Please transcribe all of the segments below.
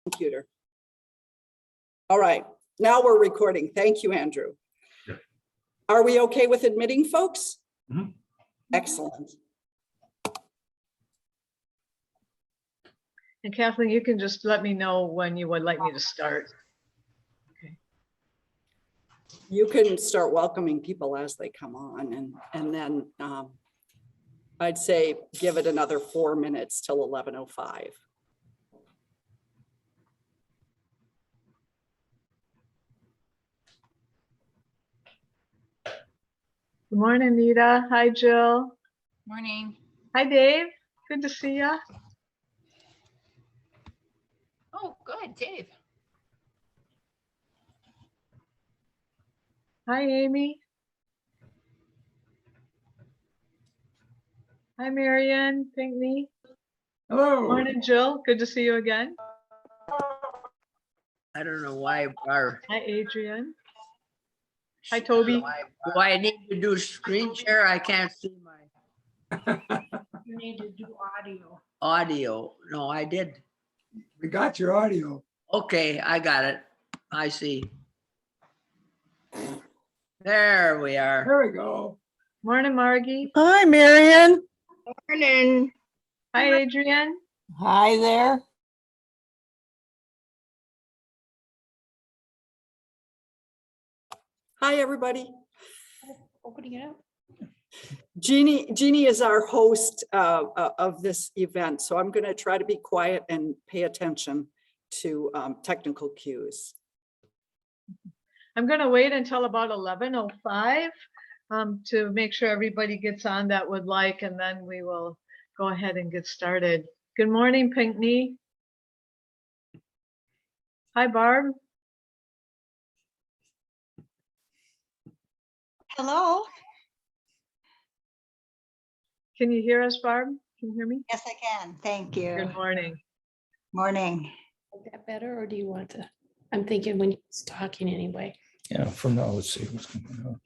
Computer. All right, now we're recording. Thank you, Andrew. Yeah. Are we okay with admitting folks? Mhm. Excellent. And Kathleen, you can just let me know when you would like me to start. Okay. You can start welcoming people as they come on, and then I'd say give it another 4 minutes till 11:05. Good morning, Nita. Hi, Jill. Morning. Hi, Dave. Good to see ya. Oh, good, Dave. Hi, Amy. Hi, Marianne, Pinkney. Hello. Morning, Jill. Good to see you again. I don't know why our. Hi, Adrian. Hi, Toby. Do I need to do screen share? I can't see my You need to do audio. audio. No, I did. We got your audio. Okay, I got it. I see. There we are. There we go. Morning, Margie. Hi, Marion. Morning. Hi, Adrian. Hi there. Hi, everybody. Opening it up. Jeannie is our host of this event, so I'm going to try to be quiet and pay attention to technical cues. I'm going to wait until about 11:05 to make sure everybody gets on that would like, and then we will go ahead and get started. Good morning, Pinkney. Hi, Barb. Hello. Can you hear us, Barb? Can you hear me? Yes, I can. Thank you. Good morning. Morning. Is that better, or do you want to? I'm thinking when he's talking anyway. Yeah, for now, let's see what's going on.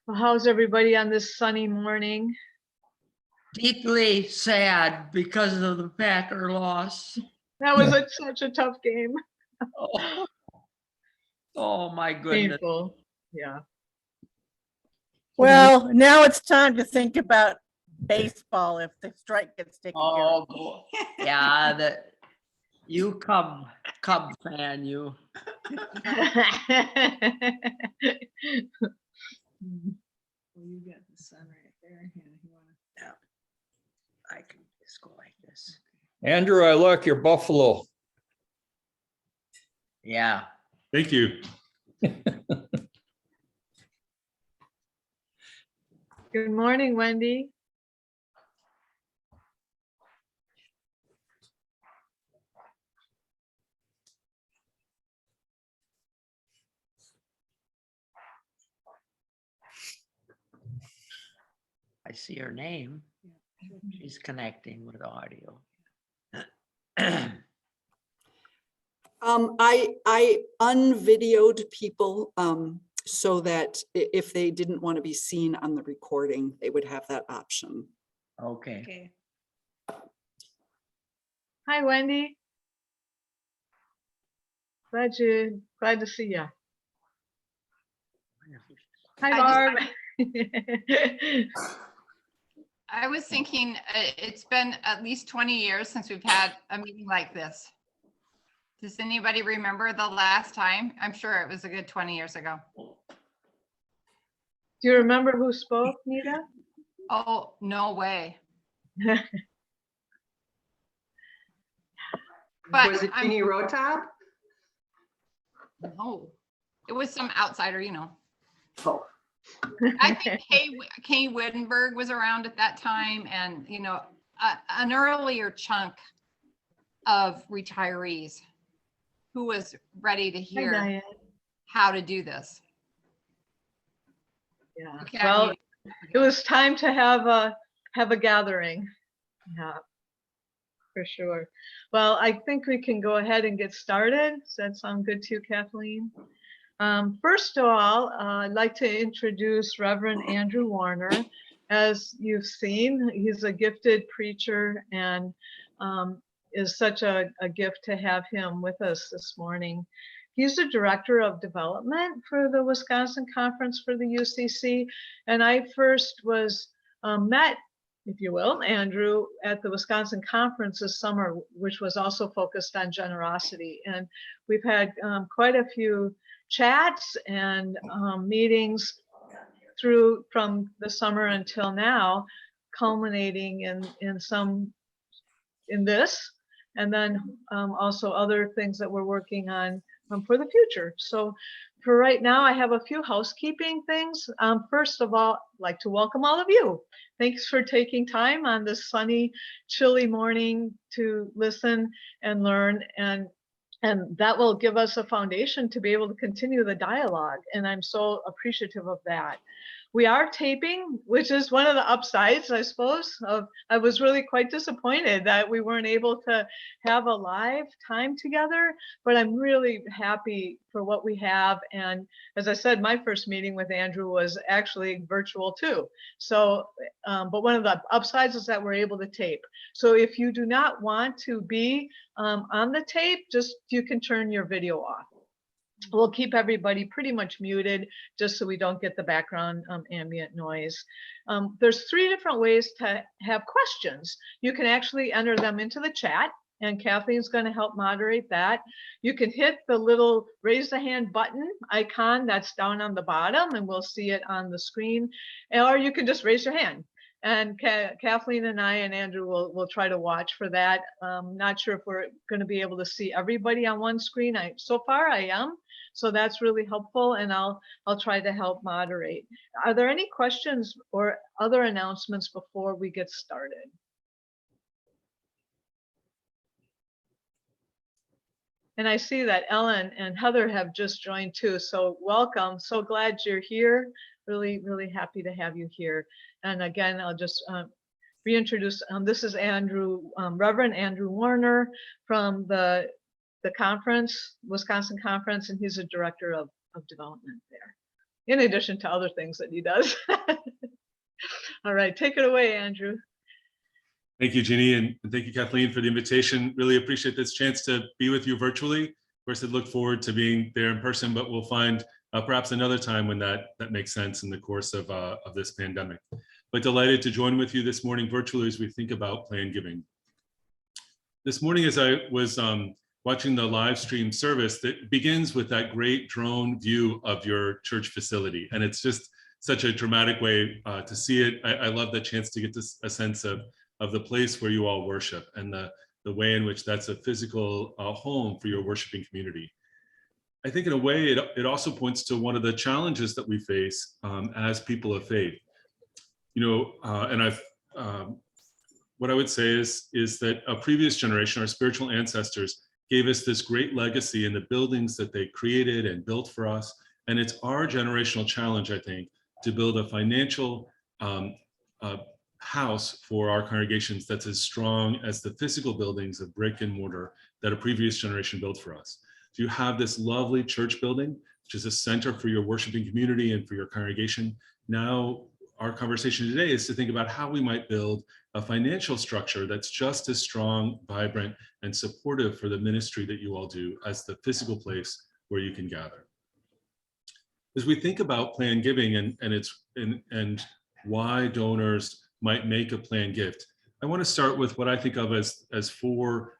Well, how's everybody on this sunny morning? Deeply sad because of the Packer loss. That was such a tough game. Oh, oh my goodness. Painful. Yeah. Well, now it's time to think about baseball if the strike gets taken care of. Oh, yeah, that you Cub fan, you. Well, you got the sun right there. Yeah, I can just go like this. Andrew, I like your buffalo. Yeah. Thank you. Good morning, Wendy. I see her name. She's connecting with audio. I unvideoed people so that if they didn't want to be seen on the recording, they would have that option. Okay. Okay. Hi, Wendy. Glad to see you. Hi, Barb. I was thinking it's been at least 20 years since we've had a meeting like this. Does anybody remember the last time? I'm sure it was a good 20 years ago. Do you remember who spoke, Nita? Oh, no way. But Was it Jeannie Rotop? no, it was some outsider, you know. Oh, I think Kay Wittenberg was around at that time, and you know, an earlier chunk of retirees who was ready to Hi, hear Diane. how to do this. Yeah. Okay, Well, it was time to have a gathering. Yeah, for sure. Well, I think we can go ahead and get started. Does that sound good to you, Kathleen? First of all, I'd like to introduce Reverend Andrew Warner, as you've seen, he's a gifted preacher, and is such a gift to have him with us this morning. He's the director of development for the Wisconsin Conference for the UCC. And I first was met, if you will, Andrew, at the Wisconsin Conference this summer, which was also focused on generosity. And we've had quite a few chats and meetings from the summer until now, culminating in this, and then also other things that we're working on for the future. So for right now, I have a few housekeeping things. First of all, I'd like to welcome all of you. Thanks for taking time on this sunny, chilly morning to listen and learn, and that will give us a foundation to be able to continue the dialogue. And I'm so appreciative of that. We are taping, which is one of the upsides, I suppose. I was really quite disappointed that we weren't able to have a live time together, but I'm really happy for what we have. And as I said, my first meeting with Andrew was actually virtual too. So, but one of the upsides is that we're able to tape. So if you do not want to be on the tape, you can turn your video off. We'll keep everybody pretty much muted just so we don't get the background ambient noise. There's 3 different ways to have questions. You can actually enter them into the chat, and Kathleen's going to help moderate that. You can hit the little raise the hand button icon that's down on the bottom, and we'll see it on the screen. Or you can just raise your hand. And Kathleen and I and Andrew will try to watch for that. Not sure if we're going to be able to see everybody on one screen. So far I am. So that's really helpful, and I'll try to help moderate. Are there any questions or other announcements before we get started? And I see that Ellen and Heather have just joined too. So welcome. So glad you're here. Really, really happy to have you here. And again, I'll just reintroduce. This is Andrew, Reverend Andrew Warner from the conference, Wisconsin Conference, and he's a director of development there, in addition to other things that he does. All right, take it away, Andrew. Thank you, Jeannie, and thank you, Kathleen, for the invitation. Really appreciate this chance to be with you virtually. Of course, I look forward to being there in person, but we'll find perhaps another time when that makes sense in the course of this pandemic. But delighted to join with you this morning virtually as we think about plan giving. This morning, as I was watching the live stream service, that begins with that great drone view of your church facility. And it's just such a dramatic way to see it. I love the chance to get a sense of the place where you all worship and the way in which that's a physical home for your worshiping community. I think in a way, it also points to one of the challenges that we face as people of faith. You know, and what I would say is that a previous generation, our spiritual ancestors, gave us this great legacy in the buildings that they created and built for us. And it's our generational challenge, I think, to build a financial house for our congregations that's as strong as the physical buildings of brick and mortar that a previous generation built for us. So you have this lovely church building, which is a center for your worshiping community and for your congregation. Now, our conversation today is to think about how we might build a financial structure that's just as strong, vibrant, and supportive for the ministry that you all do as the physical place where you can gather. As we think about plan giving and why donors might make a planned gift, I want to start with what I think of as 4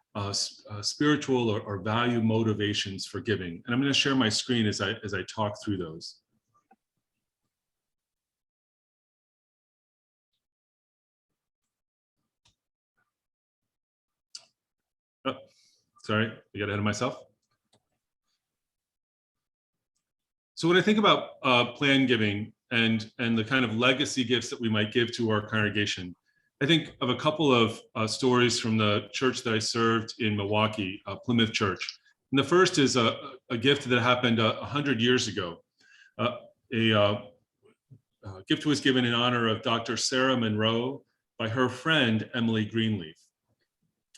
spiritual or value motivations for giving. And I'm going to share my screen as I talk through those. Oh, sorry, I got ahead of myself. So when I think about planned giving and the kind of legacy gifts that we might give to our congregation, I think of a couple of stories from the church that I served in Milwaukee, Plymouth Church. And the first is a gift that happened 100 years ago. A gift was given in honor of Dr. Sarah Monroe by her friend, Emily Greenleaf.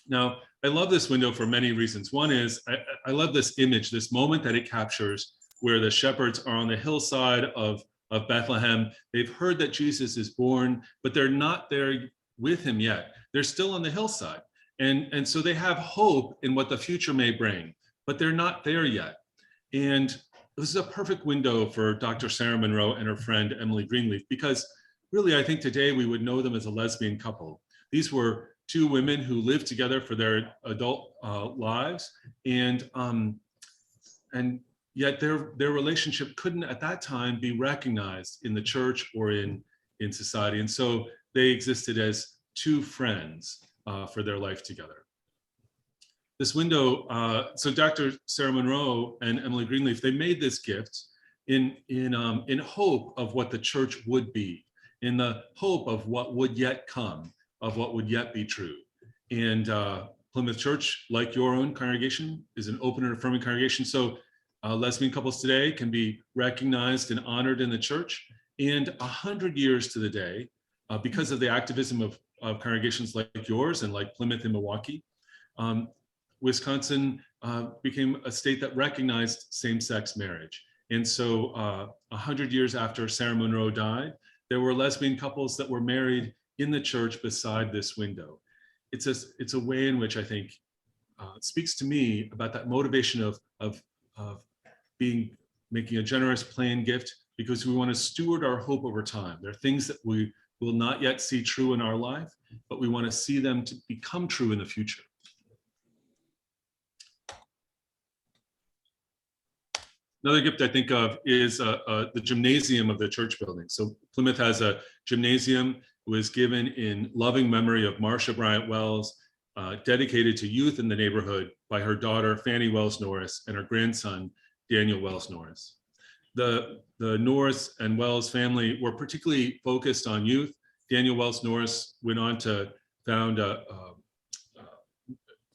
Now, I love this window for many reasons. One is I love this image, this moment that it captures where the shepherds are on the hillside of of Bethlehem. They've heard that Jesus is born, but they're not there with him yet. They're still on the hillside. And so they have hope in what the future may bring, but they're not there yet. And this is a perfect window for Dr. Sarah Monroe and her friend Emily Greenleaf, because really, I think today we would know them as a lesbian couple. These were two women who lived together for their adult lives, and yet their relationship couldn't at that time be recognized in the church or in society. And so they existed as two friends for their life together. This window, so Dr. Sarah Monroe and Emily Greenleaf, they made this gift in hope of what the church would be, in the hope of what would yet come, of what would yet be true. And Plymouth Church, like your own congregation, is an open and affirming congregation. So lesbian couples today can be recognized and honored in the church. And 100 years to the day, because of the activism of congregations like yours and like Plymouth and Milwaukee, Wisconsin became a state that recognized same-sex marriage. And so 100 years after Sarah Monroe died, there were lesbian couples that were married in the church beside this window. It's a way in which I think speaks to me about that motivation of making a generous planned gift, because we want to steward our hope over time. There are things that we will not yet see true in our life, but we want to see them to become true in the future. Another gift I think of is the gymnasium of the church building. So Plymouth has a gymnasium. It was given in loving memory of Marcia Bryant Wells, dedicated to youth in the neighborhood by her daughter, Fannie Wells Norris, and her grandson, Daniel Wells Norris. The Norris and Wells family were particularly focused on youth. Daniel Wells Norris went on to found a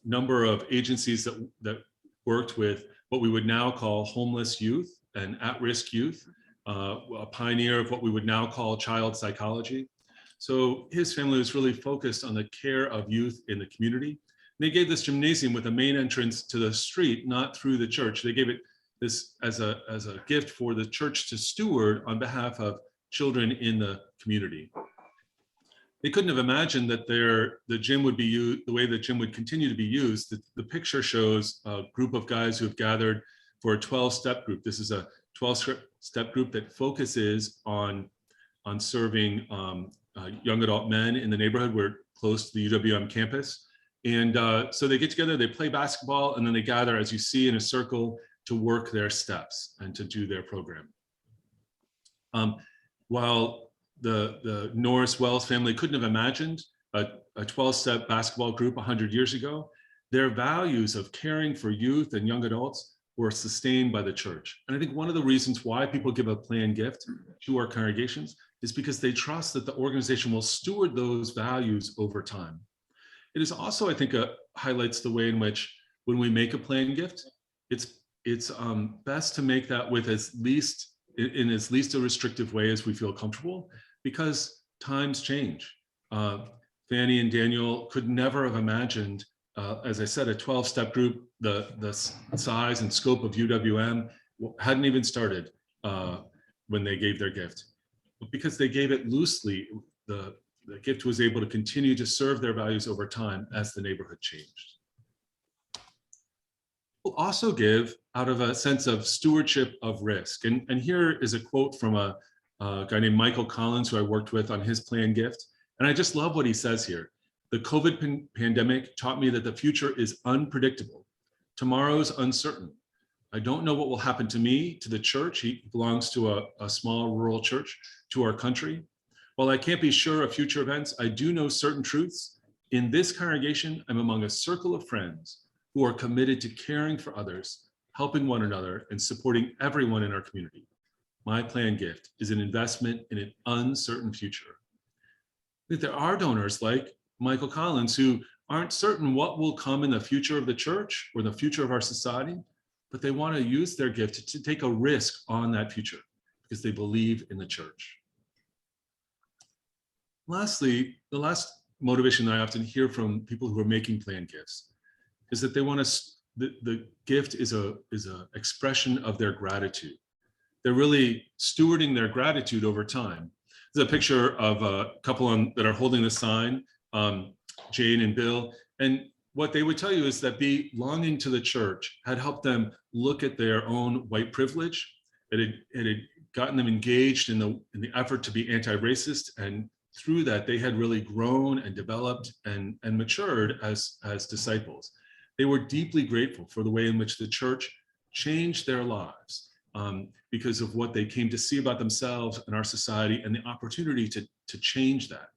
number of agencies that worked with what we would now call homeless youth and at-risk youth, a pioneer of what we would now call child psychology. So his family was really focused on the care of youth in the community. And they gave this gymnasium with a main entrance to the street, not through the church. They gave it this as a gift for the church to steward on behalf of children in the community. They couldn't have imagined that the gym would be used the way the gym would continue to be used. The picture shows a group of guys who have gathered for a 12-step group. This is a 12-step group that focuses on serving young adult men in the neighborhood. We're close to the UWM campus. And so they get together, they play basketball, and then they gather, as you see, in a circle to work their steps and to do their program. While the Norris Wells family couldn't have imagined a 12-step basketball group 100 years ago, their values of caring for youth and young adults were sustained by the church. And I think one of the reasons why people give a planned gift to our congregations is because they trust that the organization will steward those values over time. It is also, I think, highlights the way in which when we make a planned gift, it's best to make that with in as least a restrictive way as we feel comfortable, because times change. Fannie and Daniel could never have imagined, as I said, a 12-step group, the size and scope of UWM hadn't even started when they gave their gift. But because they gave it loosely, the gift was able to continue to serve their values over time as the neighborhood changed. We'll also give out of a sense of stewardship of risk. And here is a quote from a guy named Michael Collins, who I worked with on his planned gift. And I just love what he says here. The COVID pandemic taught me that the future is unpredictable. Tomorrow's uncertain. I don't know what will happen to me, to the church. He belongs to a small rural church, to our country. While I can't be sure of future events, I do know certain truths. In this congregation, I'm among a circle of friends who are committed to caring for others, helping one another, and supporting everyone in our community. My planned gift is an investment in an uncertain future. I think there are donors like Michael Collins who aren't certain what will come in the future of the church or the future of our society, but they want to use their gift to take a risk on that future because they believe in the church. Lastly, the last motivation that I often hear from people who are making planned gifts is that they want to, the gift is a expression of their gratitude. they're really stewarding their gratitude over time. There's a picture of a couple that are holding the sign, Jane and Bill. And what they would tell you is that belonging to the church had helped them look at their own white privilege. It had gotten them engaged in the effort to be anti-racist. And through that, they had really grown and developed and matured as disciples. They were deeply grateful for the way in which the church changed their lives because of what they came to see about themselves and our society and the opportunity to change that.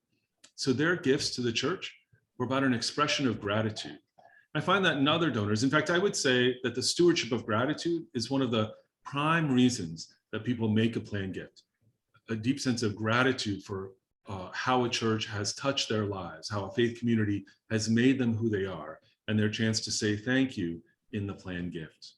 So their gifts to the church were about an expression of gratitude. I find that in other donors. In fact, I would say that the stewardship of gratitude is one of the prime reasons that people make a planned gift. A deep sense of gratitude for how a church has touched their lives, how a faith community has made them who they are, and their chance to say thank you in the planned gift.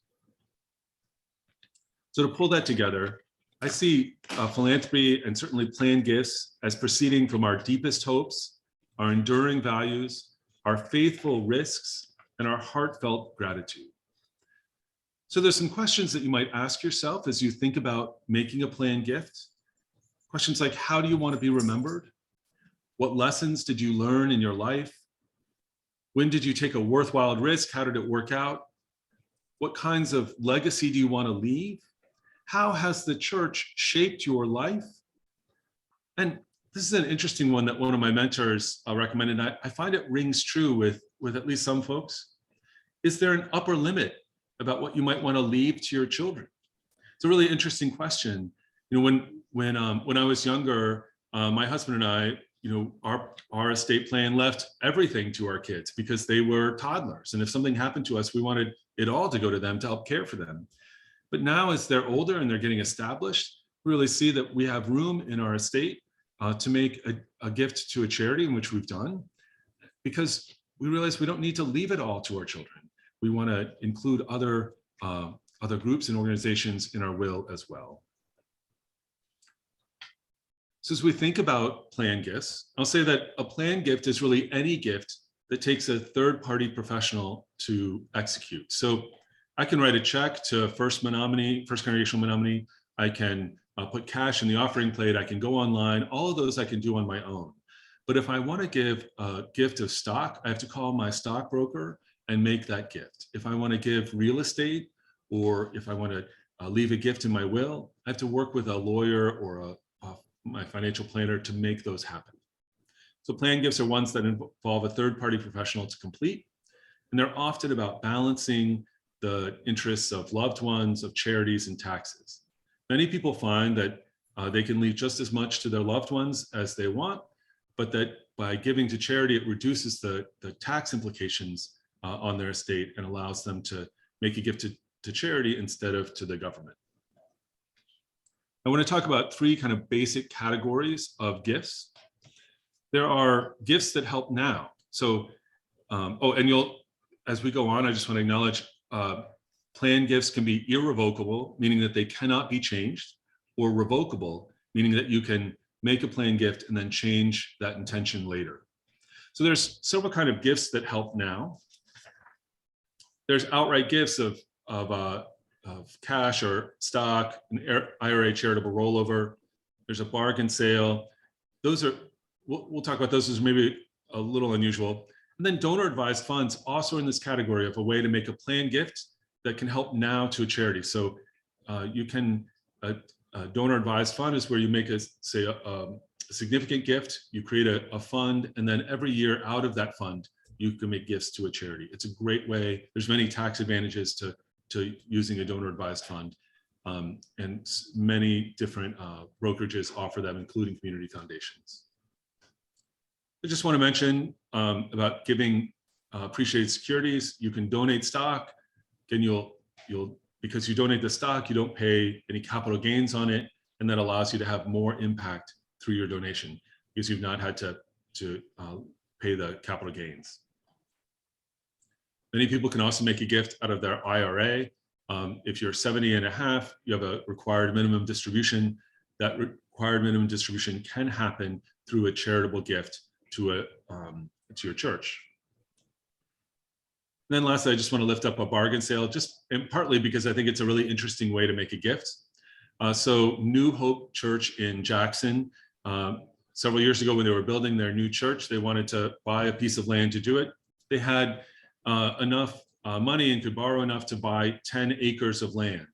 So to pull that together, I see philanthropy and certainly planned gifts as proceeding from our deepest hopes, our enduring values, our faithful risks, and our heartfelt gratitude. So there's some questions that you might ask yourself as you think about making a planned gift. Questions like, how do you want to be remembered? What lessons did you learn in your life? When did you take a worthwhile risk? How did it work out? What kinds of legacy do you want to leave? How has the church shaped your life? And this is an interesting one that one of my mentors recommended. I find it rings true with at least some folks. Is there an upper limit about what you might want to leave to your children? It's a really interesting question. You know, when I was younger, my husband and I, you know, our estate plan left everything to our kids because they were toddlers. And if something happened to us, we wanted it all to go to them to help care for them. But now as they're older and they're getting established, we really see that we have room in our estate to make a gift to a charity, in which we've done, because we realize we don't need to leave it all to our children. We want to include other groups and organizations in our will as well. So as we think about planned gifts, I'll say that a planned gift is really any gift that takes a third-party professional to execute. So I can write a check to First Congregational Menominee. I can put cash in the offering plate. I can go online. All of those I can do on my own. But if I want to give a gift of stock, I have to call my stockbroker and make that gift. If I want to give real estate, or if I want to leave a gift in my will, I have to work with a lawyer or my financial planner to make those happen. So planned gifts are ones that involve a third-party professional to complete, and they're often about balancing the interests of loved ones, of charities, and taxes. Many people find that they can leave just as much to their loved ones as they want, but that by giving to charity, it reduces the tax implications on their estate and allows them to make a gift to charity instead of to the government. I want to talk about three kind of basic categories of gifts. There are gifts that help now. So, as we go on, I just want to acknowledge planned gifts can be irrevocable, meaning that they cannot be changed, or revocable, meaning that you can make a planned gift and then change that intention later. So there's several kind of gifts that help now. There's outright gifts of cash or stock, an IRA charitable rollover. There's a bargain sale. Those are, we'll talk about those as maybe a little unusual. And then donor advised funds also in this category of a way to make a planned gift that can help now to a charity. So you can, a donor advised fund is where you make a significant gift, you create a fund, and then every year out of that fund, you can make gifts to a charity. It's a great way. There's many tax advantages to using a donor advised fund. And many different brokerages offer them, including community foundations. I just want to mention about giving appreciated securities. You can donate stock. Again, because you donate the stock, you don't pay any capital gains on it, and that allows you to have more impact through your donation because you've not had to pay the capital gains. Many people can also make a gift out of their IRA. If you're 70 and a half, you have a required minimum distribution. That required minimum distribution can happen through a charitable gift to your church. And then lastly, I just want to lift up a bargain sale, just and partly because I think it's a really interesting way to make a gift. So New Hope Church in Jackson, several years ago when they were building their new church, they wanted to buy a piece of land to do it. They had enough money and could borrow enough to buy 10 acres of land.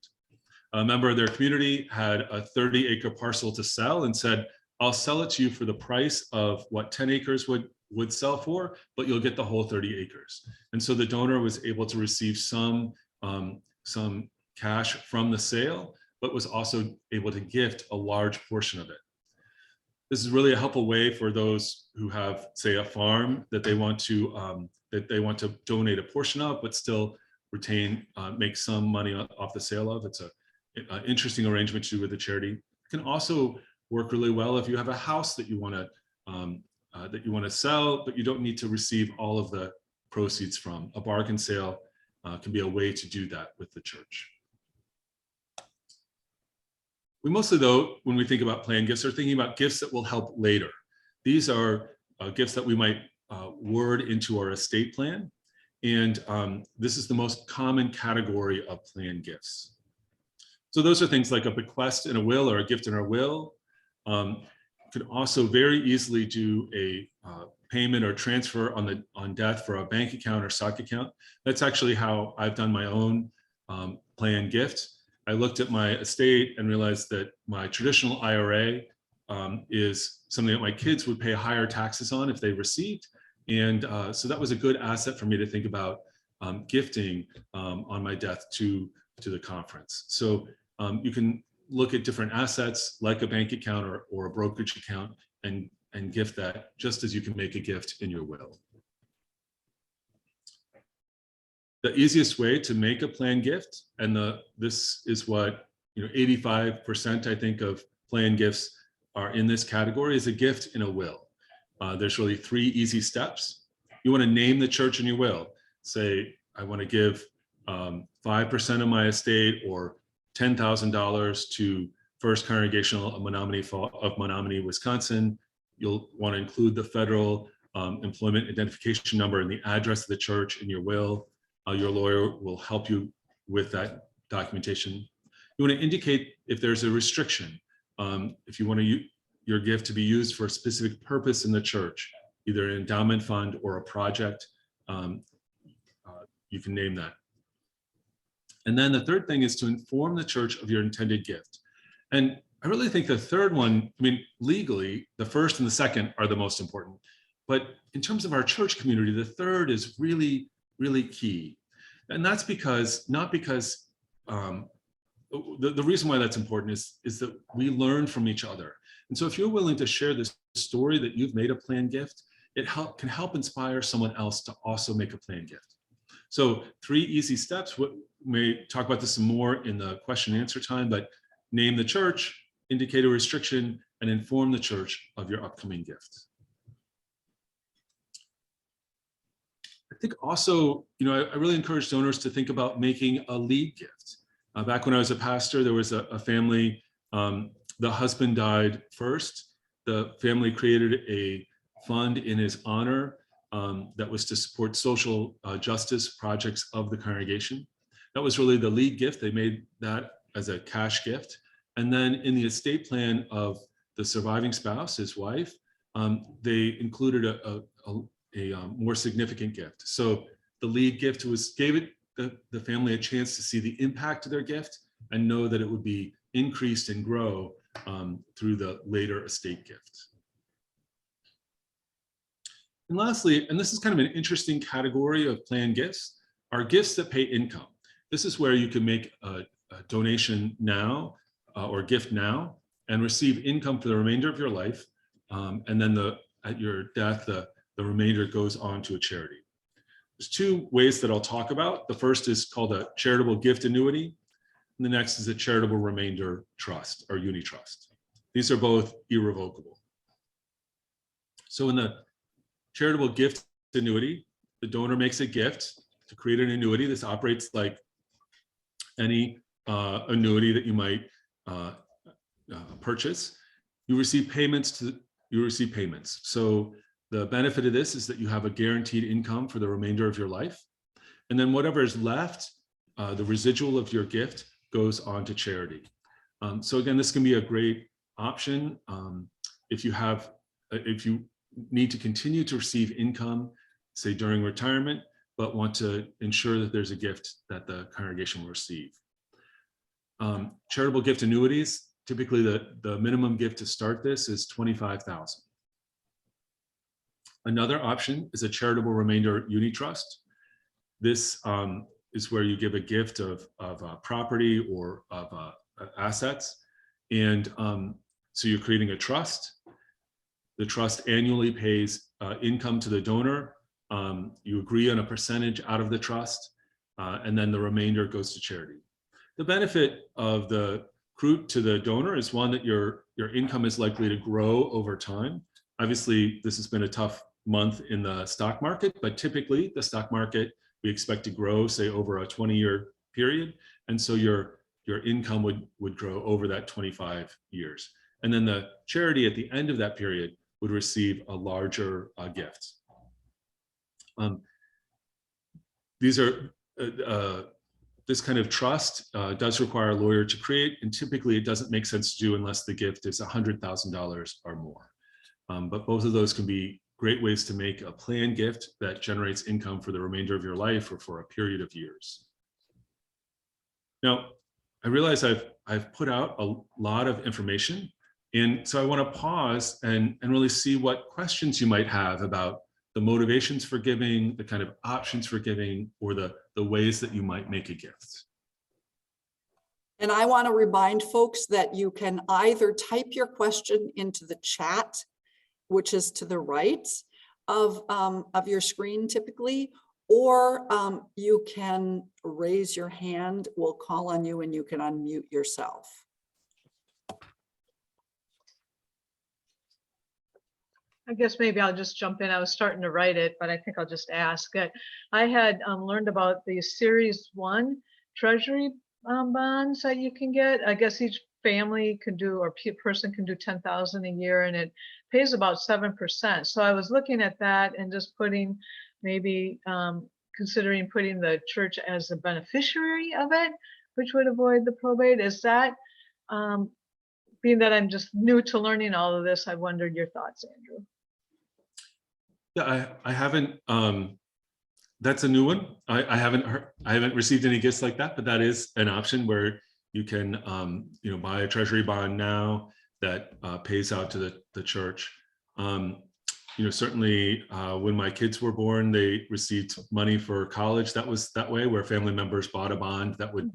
A member of their community had a 30-acre parcel to sell and said, I'll sell it to you for the price of what 10 acres would sell for, but you'll get the whole 30 acres. And so the donor was able to receive some cash from the sale, but was also able to gift a large portion of it. This is really a helpful way for those who have, say, a farm that they want to donate a portion of, but still retain, make some money off the sale of. It's an interesting arrangement to do with the charity. It can also work really well if you have a house that you want to sell, but you don't need to receive all of the proceeds from. A bargain sale can be a way to do that with the church. We mostly, though, when we think about planned gifts, are thinking about gifts that will help later. These are gifts that we might word into our estate plan. And this is the most common category of planned gifts. So those are things like a bequest in a will or a gift in our will. You could also very easily do a payment or transfer on death for a bank account or stock account. That's actually how I've done my own planned gift. I looked at my estate and realized that my traditional IRA is something that my kids would pay higher taxes on if they received. And so that was a good asset for me to think about gifting on my death to the conference. So you can look at different assets like a bank account or a brokerage account and gift that, just as you can make a gift in your will. The easiest way to make a planned gift, and this is what 85% I think of planned gifts are in this category, is a gift in a will. There's really 3 easy steps. You want to name the church in your will. Say, I want to give 5% of my estate or $10,000 to First Congregational of Menominee, Wisconsin. You'll want to include the federal employment identification number and the address of the church in your will. Your lawyer will help you with that documentation. You want to indicate if there's a restriction. If you want your gift to be used for a specific purpose in the church, either an endowment fund or a project, you can name that. And then the third thing is to inform the church of your intended gift. And I really think the third one, legally, the first and the second are the most important. But in terms of our church community, the third is really, really key. And that's not because the reason why that's important is that we learn from each other. And so if you're willing to share this story that you've made a planned gift, it can help inspire someone else to also make a planned gift. So 3 easy steps. We may talk about this some more in the question and answer time, but name the church, indicate a restriction, and inform the church of your upcoming gift. I think also, I really encourage donors to think about making a lead gift. Back when I was a pastor, there was a family, the husband died first. The family created a fund in his honor that was to support social justice projects of the congregation. That was really the lead gift. They made that as a cash gift. And then in the estate plan of the surviving spouse, his wife, they included a more significant gift. So the lead gift gave the family a chance to see the impact of their gift and know that it would be increased and grow through the later estate gift. And lastly, and this is kind of an interesting category of planned gifts, are gifts that pay income. This is where you can make a donation now or gift now and receive income for the remainder of your life. And then at your death, the remainder goes on to a charity. There's 2 ways that I'll talk about. The first is called a charitable gift annuity. And the next is a charitable remainder trust or uni trust. These are both irrevocable. So in the charitable gift annuity, the donor makes a gift to create an annuity. This operates like any annuity that you might purchase. You receive payments. So the benefit of this is that you have a guaranteed income for the remainder of your life. And then whatever is left, the residual of your gift goes on to charity. So again, this can be a great option if you need to continue to receive income, say during retirement, but want to ensure that there's a gift that the congregation will receive. Charitable gift annuities, typically the minimum gift to start this is $25,000. Another option is a charitable remainder uni trust. This is where you give a gift of property or of assets. And so you're creating a trust. The trust annually pays income to the donor. You agree on a percentage out of the trust, and then the remainder goes to charity. The benefit of the accrued to the donor is one that your income is likely to grow over time. Obviously, this has been a tough month in the stock market, but typically the stock market we expect to grow, say, over a 20-year period. And so your income would grow over that 25 years. And then the charity at the end of that period would receive a larger gift. This kind of trust does require a lawyer to create, and typically it doesn't make sense to do unless the gift is $100,000 or more. But both of those can be great ways to make a planned gift that generates income for the remainder of your life or for a period of years. Now, I realize I've put out a lot of information, and so I want to pause and really see what questions you might have about the motivations for giving, the kind of options for giving, or the ways that you might make a gift. And I want to remind folks that you can either type your question into the chat, which is to the right of your screen typically, or you can raise your hand. We'll call on you and you can unmute yourself. I guess maybe I'll just jump in. I was starting to write it, but I think I'll just ask it. I had learned about the Series 1 Treasury bonds that you can get. I guess each family can do, or person can do 10,000 a year, and it pays about 7%. So I was looking at that and just putting, maybe considering putting the church as a beneficiary of it, which would avoid the probate. Is that, being that I'm just new to learning all of this, I wondered your thoughts, Andrew. Yeah, I haven't. That's a new one. I haven't received any gifts like that, but that is an option where you can, buy a treasury bond now that pays out to the church. Certainly when my kids were born, they received money for college. That was that way, where family members bought a bond that would,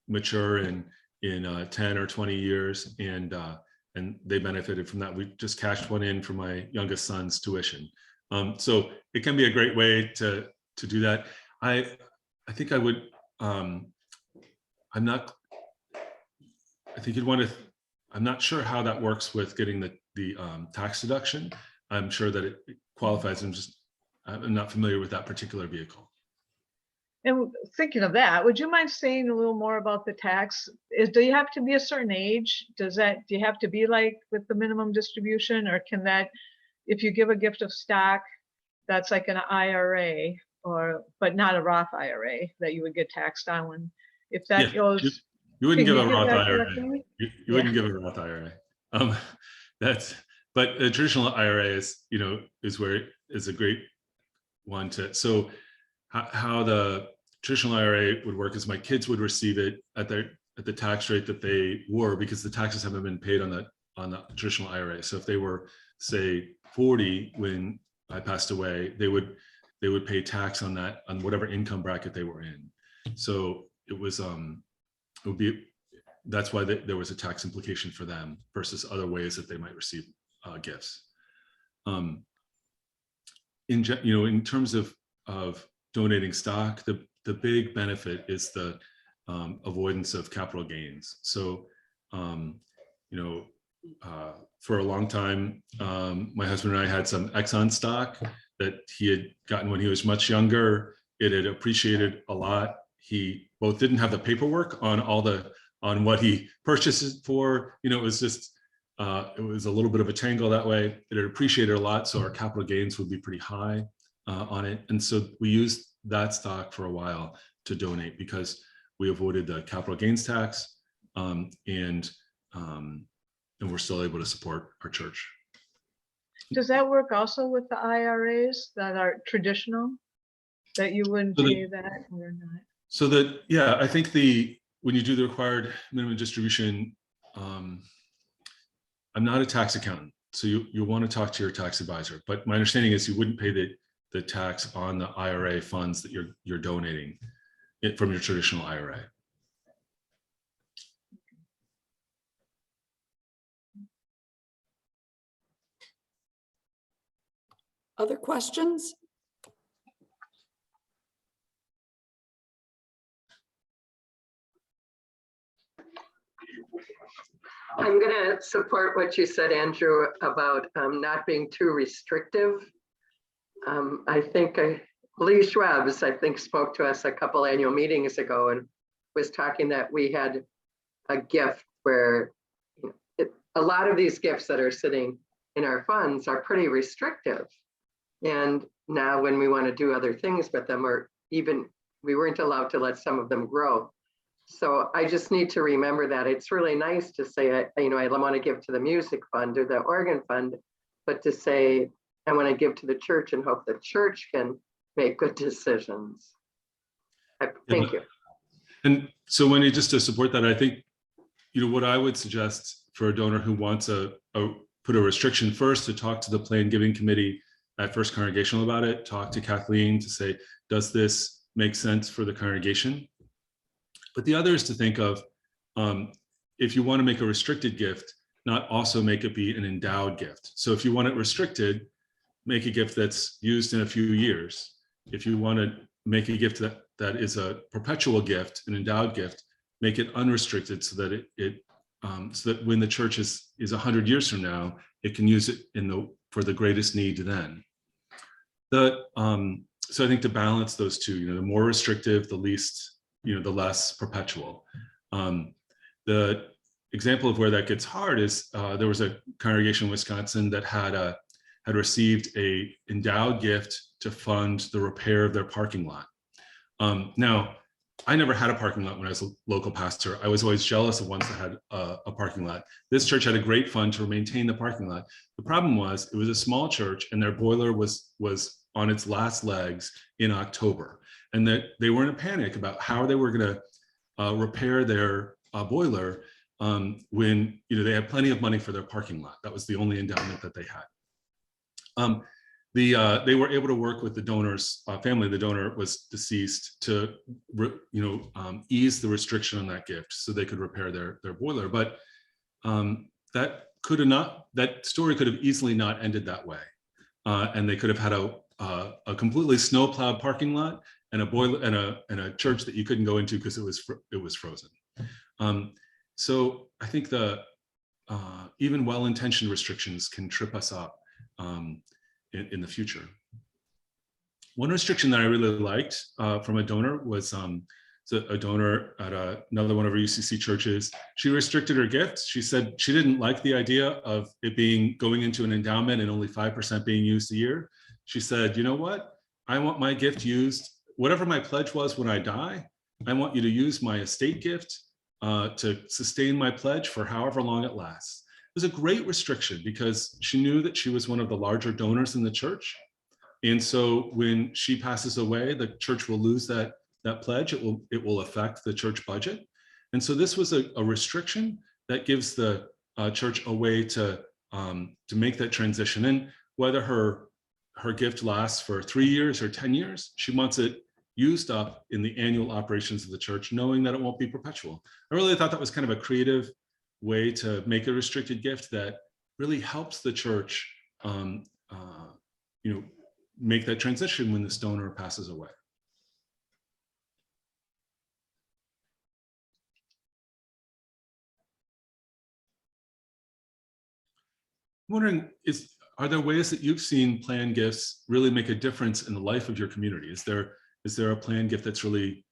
mature in 10 or 20 years, and they benefited from that. We just cashed one in for my youngest son's tuition. So it can be a great way to do that. I think I would, I'm not sure how that works with getting the tax deduction. I'm sure that it qualifies. I'm not familiar with that particular vehicle. And thinking of that, would you mind saying a little more about the tax? Do you have to be a certain age? Do you have to be like with the minimum distribution, or can that, if you give a gift of stock, that's like an IRA, but not a Roth IRA that you would get taxed on when, if that goes. You wouldn't give a Roth IRA. You wouldn't give a Roth IRA. But a traditional IRA is a great one to. So how the traditional IRA would work is my kids would receive it at the tax rate that they were, because the taxes haven't been paid on the traditional IRA. So if they were, say, 40 when I passed away, they would pay tax on that, on whatever income bracket they were in. So that's why there was a tax implication for them versus other ways that they might receive gifts. In terms of donating stock, the big benefit is the avoidance of capital gains. So, for a long time, my husband and I had some Exxon stock that he had gotten when he was much younger. It had appreciated a lot. He both didn't have the paperwork on what he purchased it for. It was just, it was a little bit of a tangle that way. It had appreciated a lot, so our capital gains would be pretty high on it. And so we used that stock for a while to donate because we avoided the capital gains tax. and we're still able to support our church. Does that work also with the IRAs that are traditional? That you wouldn't So pay that or not? So that, yeah, I think when you do the required minimum distribution, I'm not a tax accountant, so you want to talk to your tax advisor. But my understanding is you wouldn't pay the tax on the IRA funds that you're donating it from your traditional IRA. Other questions? I'm going to support what you said, Andrew, about not being too restrictive. I think Lee Schwabs, I think, spoke to us a couple annual meetings ago and was talking that we had a gift where a lot of these gifts that are sitting in our funds are pretty restrictive. And now when we want to do other things with them, or even we weren't allowed to let some of them grow. So I just need to remember that it's really nice to say, I want to give to the music fund or the organ fund, but to say, I want to give to the church and hope the church can make good decisions. Thank you. And so when just to support that, I think, what I would suggest for a donor who wants put a restriction first, to talk to the Planned Giving Committee at First Congregational about it, talk to Kathleen to say, does this make sense for the congregation? But the other is to think of, if you want to make a restricted gift, not also make it be an endowed gift. So if you want it restricted, make a gift that's used in a few years. If you want to make a gift that is a perpetual gift, an endowed gift, make it unrestricted so that so that when the church is 100 years from now, it can use it for the greatest need then. So I think to balance those two, the more restrictive, the least, the less perpetual. The example of where that gets hard is there was a congregation in Wisconsin that had received a endowed gift to fund the repair of their parking lot. Now, I never had a parking lot when I was a local pastor. I was always jealous of ones that had a parking lot. This church had a great fund to maintain the parking lot. The problem was it was a small church and their boiler was on its last legs in October. And that they were in a panic about how they were going to repair their boiler when they had plenty of money for their parking lot. That was the only endowment that they had. They were able to work with the donor's family. The donor was deceased to ease the restriction on that gift so they could repair their boiler. But that story could have easily not ended that way. And they could have had a completely snowplowed parking lot and a boiler and a church that you couldn't go into because it was frozen. So I think even well-intentioned restrictions can trip us up in the future. One restriction that I really liked from a donor was a donor at another one of our UCC churches. She restricted her gifts. She said she didn't like the idea of it going into an endowment and only 5% being used a year. She said, you know what? I want my gift used, whatever my pledge was when I die, I want you to use my estate gift to sustain my pledge for however long it lasts. It was a great restriction because she knew that she was one of the larger donors in the church. And so when she passes away, the church will lose that pledge. It will affect the church budget. And so this was a restriction that gives the church a way to make that transition. And whether her gift lasts for 3 years or 10 years, she wants it used up in the annual operations of the church, knowing that it won't be perpetual. I really thought that was kind of a creative way to make a restricted gift that really helps the church make that transition when this donor passes away. I'm wondering, are there ways that you've seen planned gifts really make a difference in the life of your community? Is there a planned gift that's really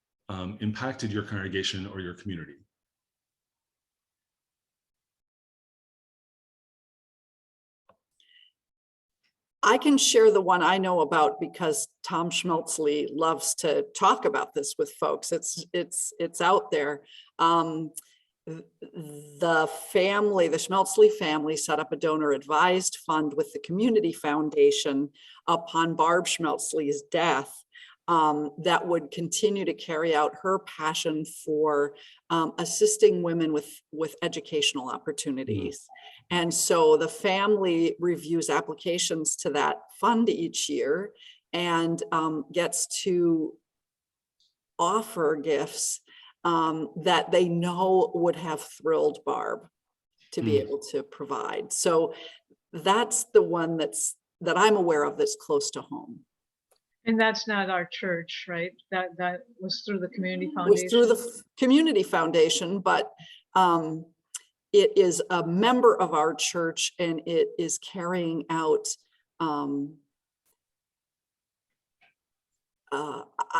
impacted your congregation or your community? I can share the one I know about because Tom Schmeltzley loves to talk about this with folks. It's out there. the family, the Schmeltzley family, set up a donor advised fund with the community foundation upon Barb Schmeltzley's death, that would continue to carry out her passion for assisting women with educational opportunities. And so the family reviews applications to that fund each year and gets to offer gifts that they know would have thrilled Barb to be able to provide. So that's the one that I'm aware of that's close to home. And that's not our church, right? That was through the community It was through foundation. the community foundation, but it is a member of our church, and it is carrying out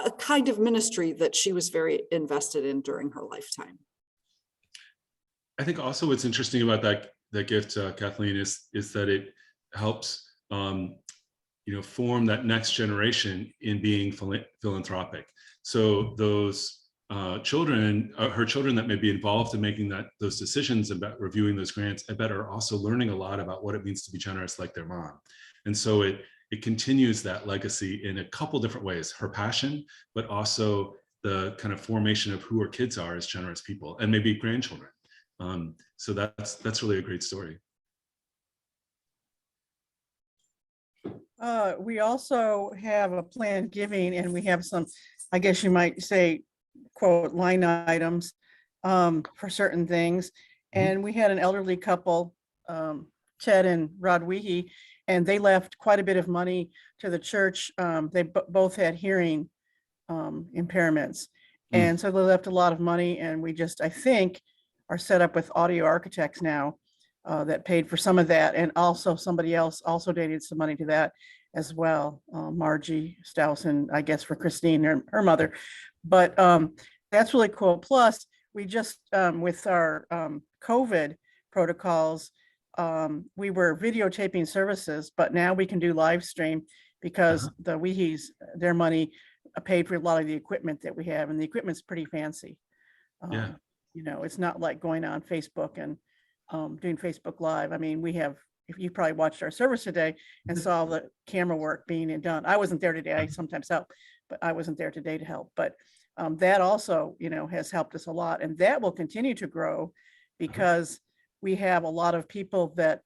a kind of ministry that she was very invested in during her lifetime. I think also what's interesting about that gift, Kathleen, is that it helps form that next generation in being philanthropic. So those children, her children that may be involved in making those decisions about reviewing those grants, I bet are also learning a lot about what it means to be generous like their mom. And so it continues that legacy in a couple different ways, her passion, but also the kind of formation of who her kids are as generous people, and maybe grandchildren. So that's really a great story. We also have a planned giving, and we have some, I guess you might say, quote, line items for certain things. And we had an elderly couple, Ted and Rod Weehee, and they left quite a bit of money to the church. They both had hearing impairments. And so they left a lot of money, and we just, I think, are set up with audio architects now that paid for some of that. And also somebody else also donated some money to that as well. Margie Stousen, I guess, for Christine, her mother. But that's really cool. Plus, we just, with our COVID protocols, we were videotaping services, but now we can do live stream because the Weehees, their money paid for a lot of the equipment that we have, and the equipment's pretty fancy. Yeah. It's not like going on Facebook and doing Facebook Live. I mean, we have, if you probably watched our service today and saw the camera work being done. I wasn't there today. I sometimes help, but I wasn't there today to help. But that also, has helped us a lot, and that will continue to grow because we have a lot of people that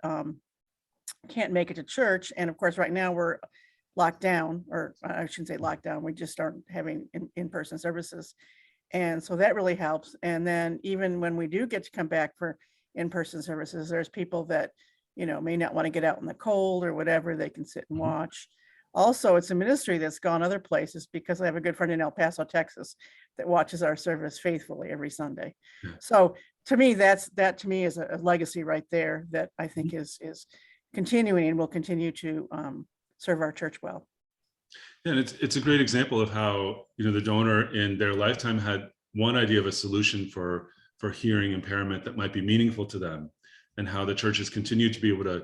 can't make it to church. And of course, right now we're locked down, or I shouldn't say locked down. We just aren't having in-person services. And so that really helps. And then even when we do get to come back for in-person services, there's people that, may not want to get out in the cold or whatever, they can sit and watch. Also, it's a ministry that's gone other places because I have a good friend in El Paso, Texas, that watches our service faithfully every Sunday. So to me, that to me is a legacy right there that I think is continuing and will continue to serve our church well. Yeah, and it's a great example of how, the donor in their lifetime had one idea of a solution for hearing impairment that might be meaningful to them, and how the church has continued to be able to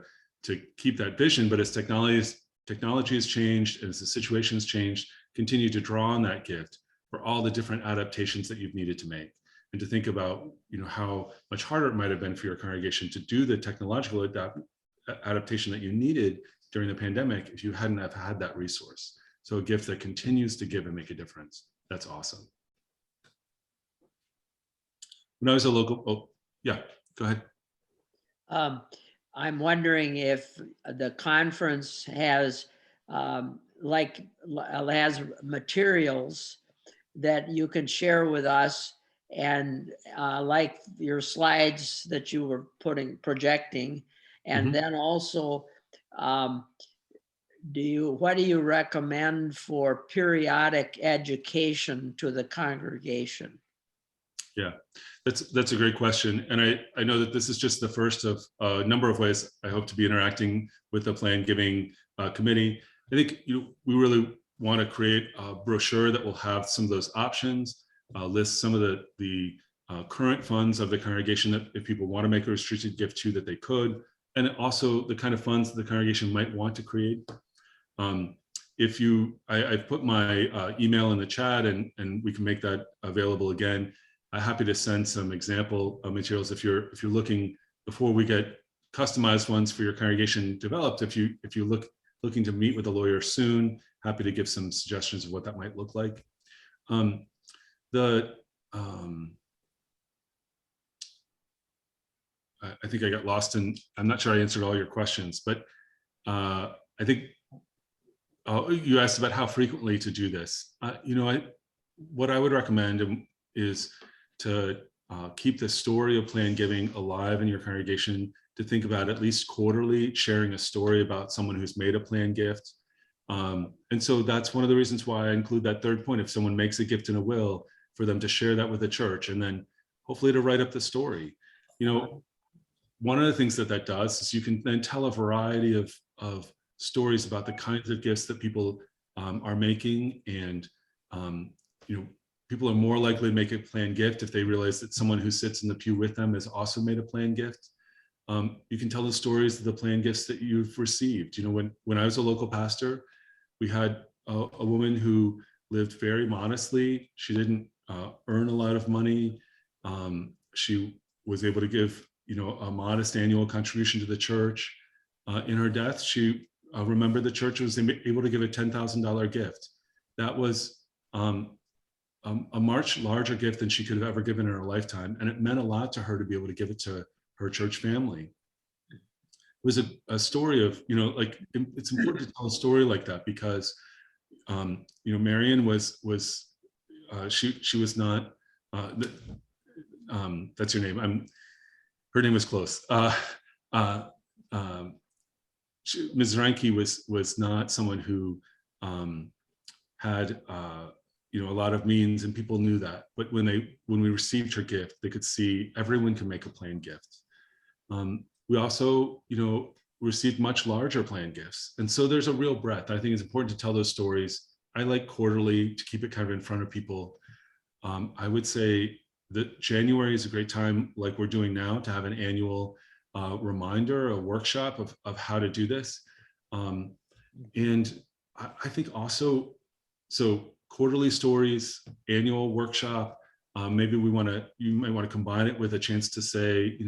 keep that vision. But as technology has changed, and as the situation has changed, continue to draw on that gift for all the different adaptations that you've needed to make. And to think about, how much harder it might have been for your congregation to do the technological adaptation that you needed during the pandemic if you hadn't have had that resource. So a gift that continues to give and make a difference. That's awesome. When I was a local, yeah, go ahead. I'm wondering if the conference has has materials that you can share with us, and like your slides that you were projecting, and then also what do you recommend for periodic education to the congregation? Yeah, that's a great question. And I know that this is just the first of a number of ways I hope to be interacting with the Planned Giving Committee. I think we really want to create a brochure that will have some of those options, list some of the current funds of the congregation that if people want to make a restricted gift to, that they could, and also the kind of funds that the congregation might want to create. I put my email in the chat, and we can make that available again. I'm happy to send some example materials if you're looking, before we get customized ones for your congregation developed. If you looking to meet with a lawyer soon, happy to give some suggestions of what that might look like. I think I got lost in, I'm not sure I answered all your questions, but I think you asked about how frequently to do this. What I would recommend is to keep the story of plan giving alive in your congregation, to think about at least quarterly sharing a story about someone who's made a plan gift. And so that's one of the reasons why I include that third point. If someone makes a gift in a will, for them to share that with the church, and then hopefully to write up the story. One of the things that does is you can then tell a variety of stories about the kinds of gifts that people are making. And people are more likely to make a planned gift if they realize that someone who sits in the pew with them has also made a planned gift. You can tell the stories of the planned gifts that you've received. When I was a local pastor, we had a woman who lived very modestly. She didn't earn a lot of money. She was able to give a modest annual contribution to the church. In her death, she remembered the church was able to give a $10,000 gift. That was a much larger gift than she could have ever given in her lifetime. And it meant a lot to her to be able to give it to her church family. It was a story of, it's important to tell a story like that, because, Marion was she was not, that's your name. Her name was close. Ms. Reinke was not someone who had a lot of means, and people knew that. But when we received her gift, they could see everyone can make a planned gift. We also, received much larger planned gifts, and so there's a real breadth. I think it's important to tell those stories. I like quarterly to keep it kind of in front of people. I would say that January is a great time, like we're doing now, to have an annual reminder, a workshop of how to do this. And I think also, so quarterly stories, annual workshop, maybe you might want to combine it with a chance to say,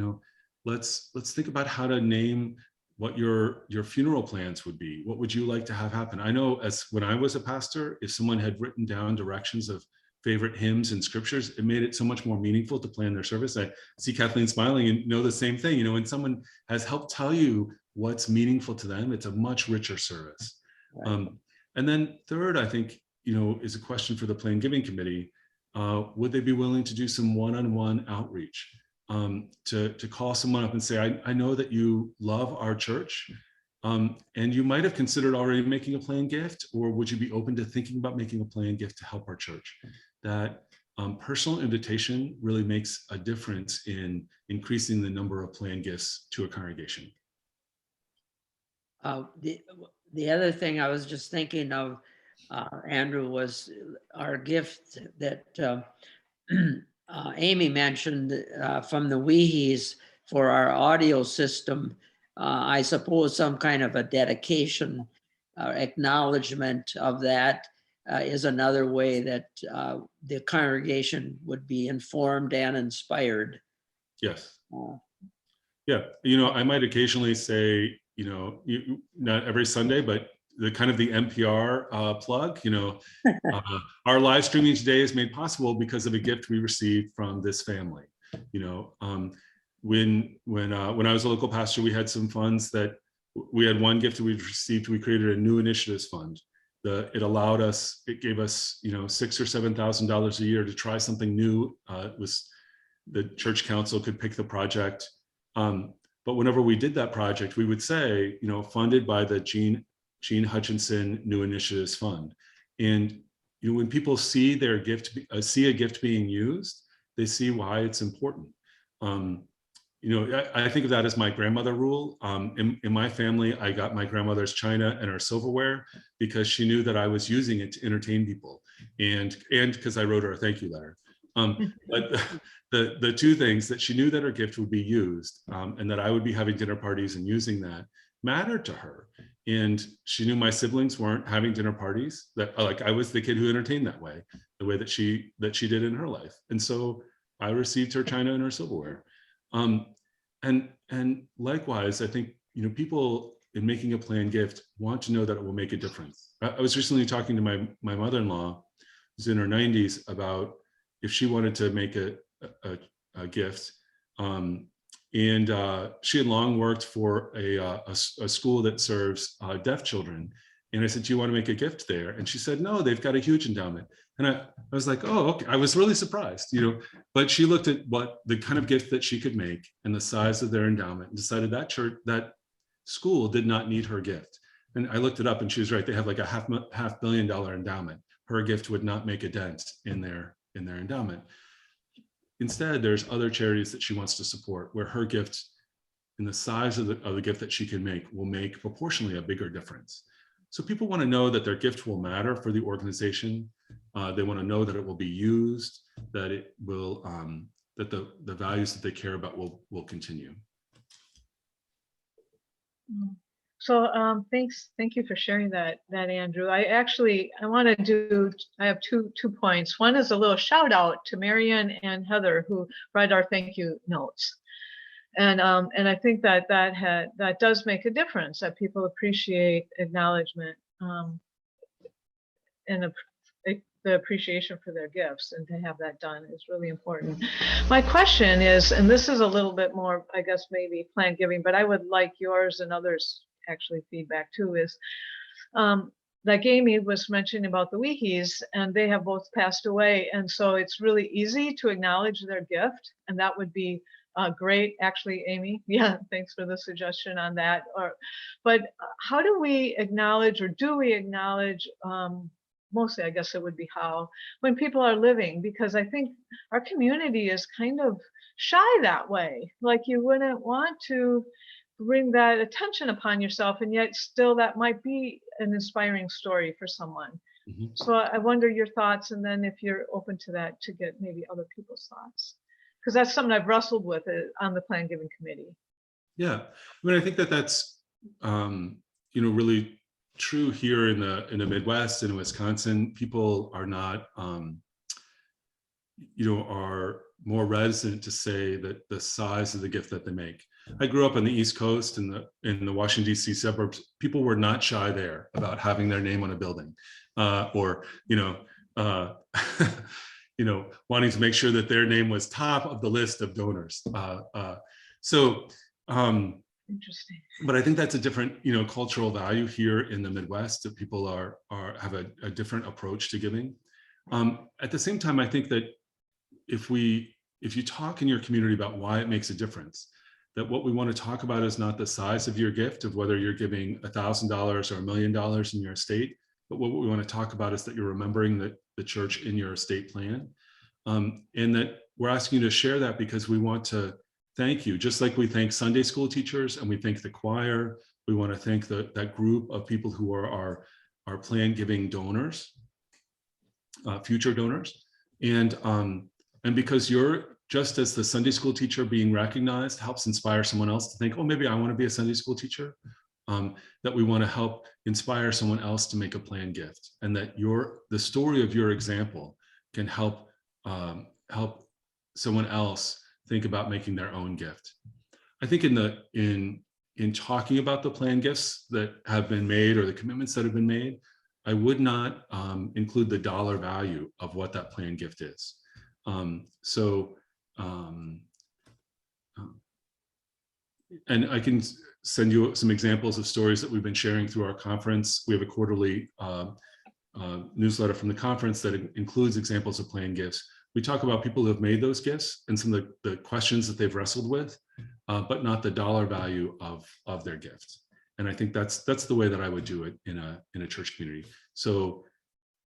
let's think about how to name what your funeral plans would be. What would you like to have happen? I know when I was a pastor, if someone had written down directions of favorite hymns and scriptures, it made it so much more meaningful to plan their service. I see Kathleen smiling and know the same thing. When someone has helped tell you what's meaningful to them, it's a much richer service. Right. And then third, I think, is a question for the Plan Giving Committee. Would they be willing to do some one-on-one outreach, to call someone up and say, I know that you love our church, and you might have considered already making a planned gift, or would you be open to thinking about making a planned gift to help our church? That personal invitation really makes a difference in increasing the number of planned gifts to a congregation. The other thing I was just thinking of, Andrew, was our gift that Amy mentioned from the Weehees for our audio system. I suppose some kind of a dedication, acknowledgement of that is another way that the congregation would be informed and inspired. Yes. Yeah. I might occasionally say, not every Sunday, but the NPR plug, our live streaming today is made possible because of a gift we received from this family. When I was a local pastor, we had some funds that we had one gift that we received. We created a new initiatives fund. It gave us, $6,000 or $7,000 a year to try something new. It was the church council could pick the project. But whenever we did that project, we would say, funded by the Gene Hutchinson New Initiatives Fund. And when people see a gift being used, they see why it's important. I think of that as my grandmother rule. In my family, I got my grandmother's china and her silverware because she knew that I was using it to entertain people, and because I wrote her a thank you letter. But the two things, that she knew that her gift would be used, and that I would be having dinner parties and using that, mattered to her. And she knew my siblings weren't having dinner parties, that I was the kid who entertained that way, the way that she did in her life. And so I received her china and her silverware. And likewise, I think, people in making a planned gift want to know that it will make a difference. I was recently talking to my mother-in-law, who's in her 90s, about if she wanted to make a gift. And she had long worked for a school that serves deaf children. And I said, do you want to make a gift there? And she said, no, they've got a huge endowment. And I was like, oh, okay. I was really surprised, but she looked at what the kind of gift that she could make and the size of their endowment and decided that school did not need her gift. And I looked it up and she was right. They have like a $500 million endowment. Her gift would not make a dent in their endowment. Instead, there's other charities that she wants to support where her gift and the size of the gift that she can make will make proportionally a bigger difference. So people want to know that their gift will matter for the organization. They want to know that it will be used, that it will, that the values that they care about will continue. Thank you for sharing that, Andrew. I have two points. One is a little shout out to Marion and Heather who write our thank you notes. And I think that does make a difference, that people appreciate acknowledgement and the appreciation for their gifts, and to have that done is really important. My question is, and this is a little bit more, I guess, maybe planned giving, but I would like yours and others actually feedback too, is like Amy was mentioning about the Weehees, and they have both passed away. And so it's really easy to acknowledge their gift. And that would be great, actually, Amy. Yeah, thanks for the suggestion on that. But how do we acknowledge, or do we acknowledge, mostly I guess it would be how, when people are living? Because I think our community is kind of shy that way. Like you wouldn't want to bring that attention upon yourself, and yet still that might be an inspiring story for someone. Mm-hmm. So I wonder your thoughts, and then if you're open to that, to get maybe other people's thoughts, because that's something I've wrestled with on the Plan Giving Committee. Yeah, I mean, I think that's really true here in the Midwest and in Wisconsin. People are not are more reticent to say that the size of the gift that they make. I grew up on the East Coast in the Washington, D.C. suburbs. People were not shy there about having their name on a building, or wanting to make sure that their name was top of the list of donors. Interesting. But I think that's a different, cultural value here in the Midwest, that people have a different approach to giving. At the same time, I think that if you talk in your community about why it makes a difference, that what we want to talk about is not the size of your gift, of whether you're giving $1,000 or $1 million in your estate, but what we want to talk about is that you're remembering the church in your estate plan, and that we're asking you to share that because we want to thank you, just like we thank Sunday school teachers and we thank the choir. We want to thank that group of people who are our plan giving donors, future donors, and because you're, just as the Sunday school teacher being recognized helps inspire someone else to think, oh, maybe I want to be a Sunday school teacher, that we want to help inspire someone else to make a planned gift, and that the story of your example can help someone else think about making their own gift. I think in talking about the planned gifts that have been made or the commitments that have been made, I would not include the dollar value of what that planned gift is. And I can send you some examples of stories that we've been sharing through our conference. We have a quarterly newsletter from the conference that includes examples of planned gifts. We talk about people who have made those gifts and some of the questions that they've wrestled with, but not the dollar value of their gift. And I think that's the way that I would do it in a church community. So,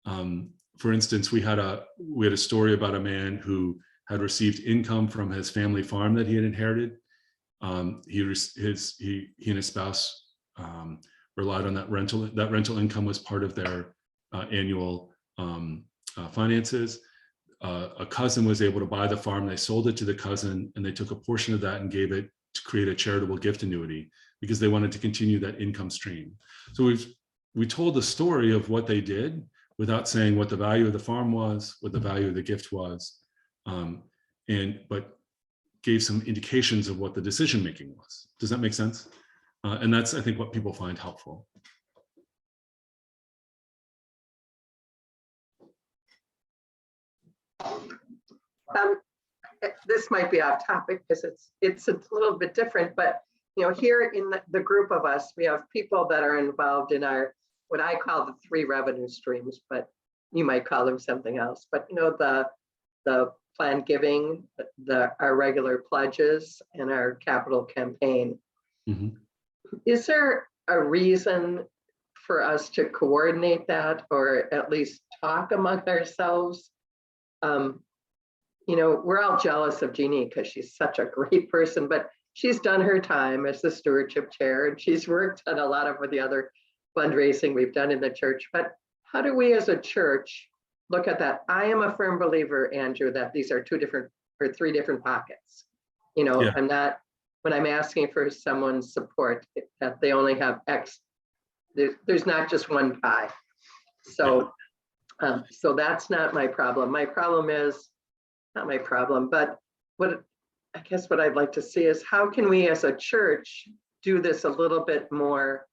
for instance, we had a story about a man who had received income from his family farm that he had inherited. He and his spouse relied on that rental. That rental income was part of their annual finances. A cousin was able to buy the farm. They sold it to the cousin, and they took a portion of that and gave it to create a charitable gift annuity because they wanted to continue that income stream. So we told the story of what they did without saying what the value of the farm was, what the value of the gift was. but gave some indications of what the decision making was. Does that make sense? And that's, I think, what people find helpful. This might be off topic because it's a little bit different, but here in the group of us, we have people that are involved in our, what I call the 3 revenue streams, but you might call them something else. But the planned giving, our regular pledges, and our capital campaign. Mm-hmm. Is there a reason for us to coordinate that, or at least talk among ourselves? We're all jealous of Jeannie because she's such a great person, but she's done her time as the stewardship chair, and she's worked on a lot of the other fundraising we've done in the church. But how do we as a church look at that? I am a firm believer, Andrew, that these are 2 different or 3 different pockets. Yeah. I'm not, when I'm asking for someone's support, that they only have X, there's not just one pie. So, so that's not my problem. My problem is, not my problem, but what I'd like to see is, how can we as a church do this a little bit more,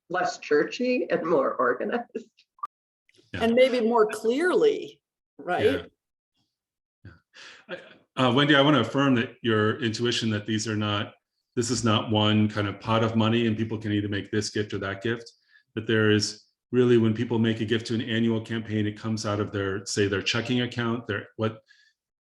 less churchy and more organized? Yeah. And maybe more clearly, right? Yeah. Wendy, I want to affirm that your intuition that this is not one kind of pot of money and people can either make this gift or that gift, that there is really, when people make a gift to an annual campaign, it comes out of their checking account,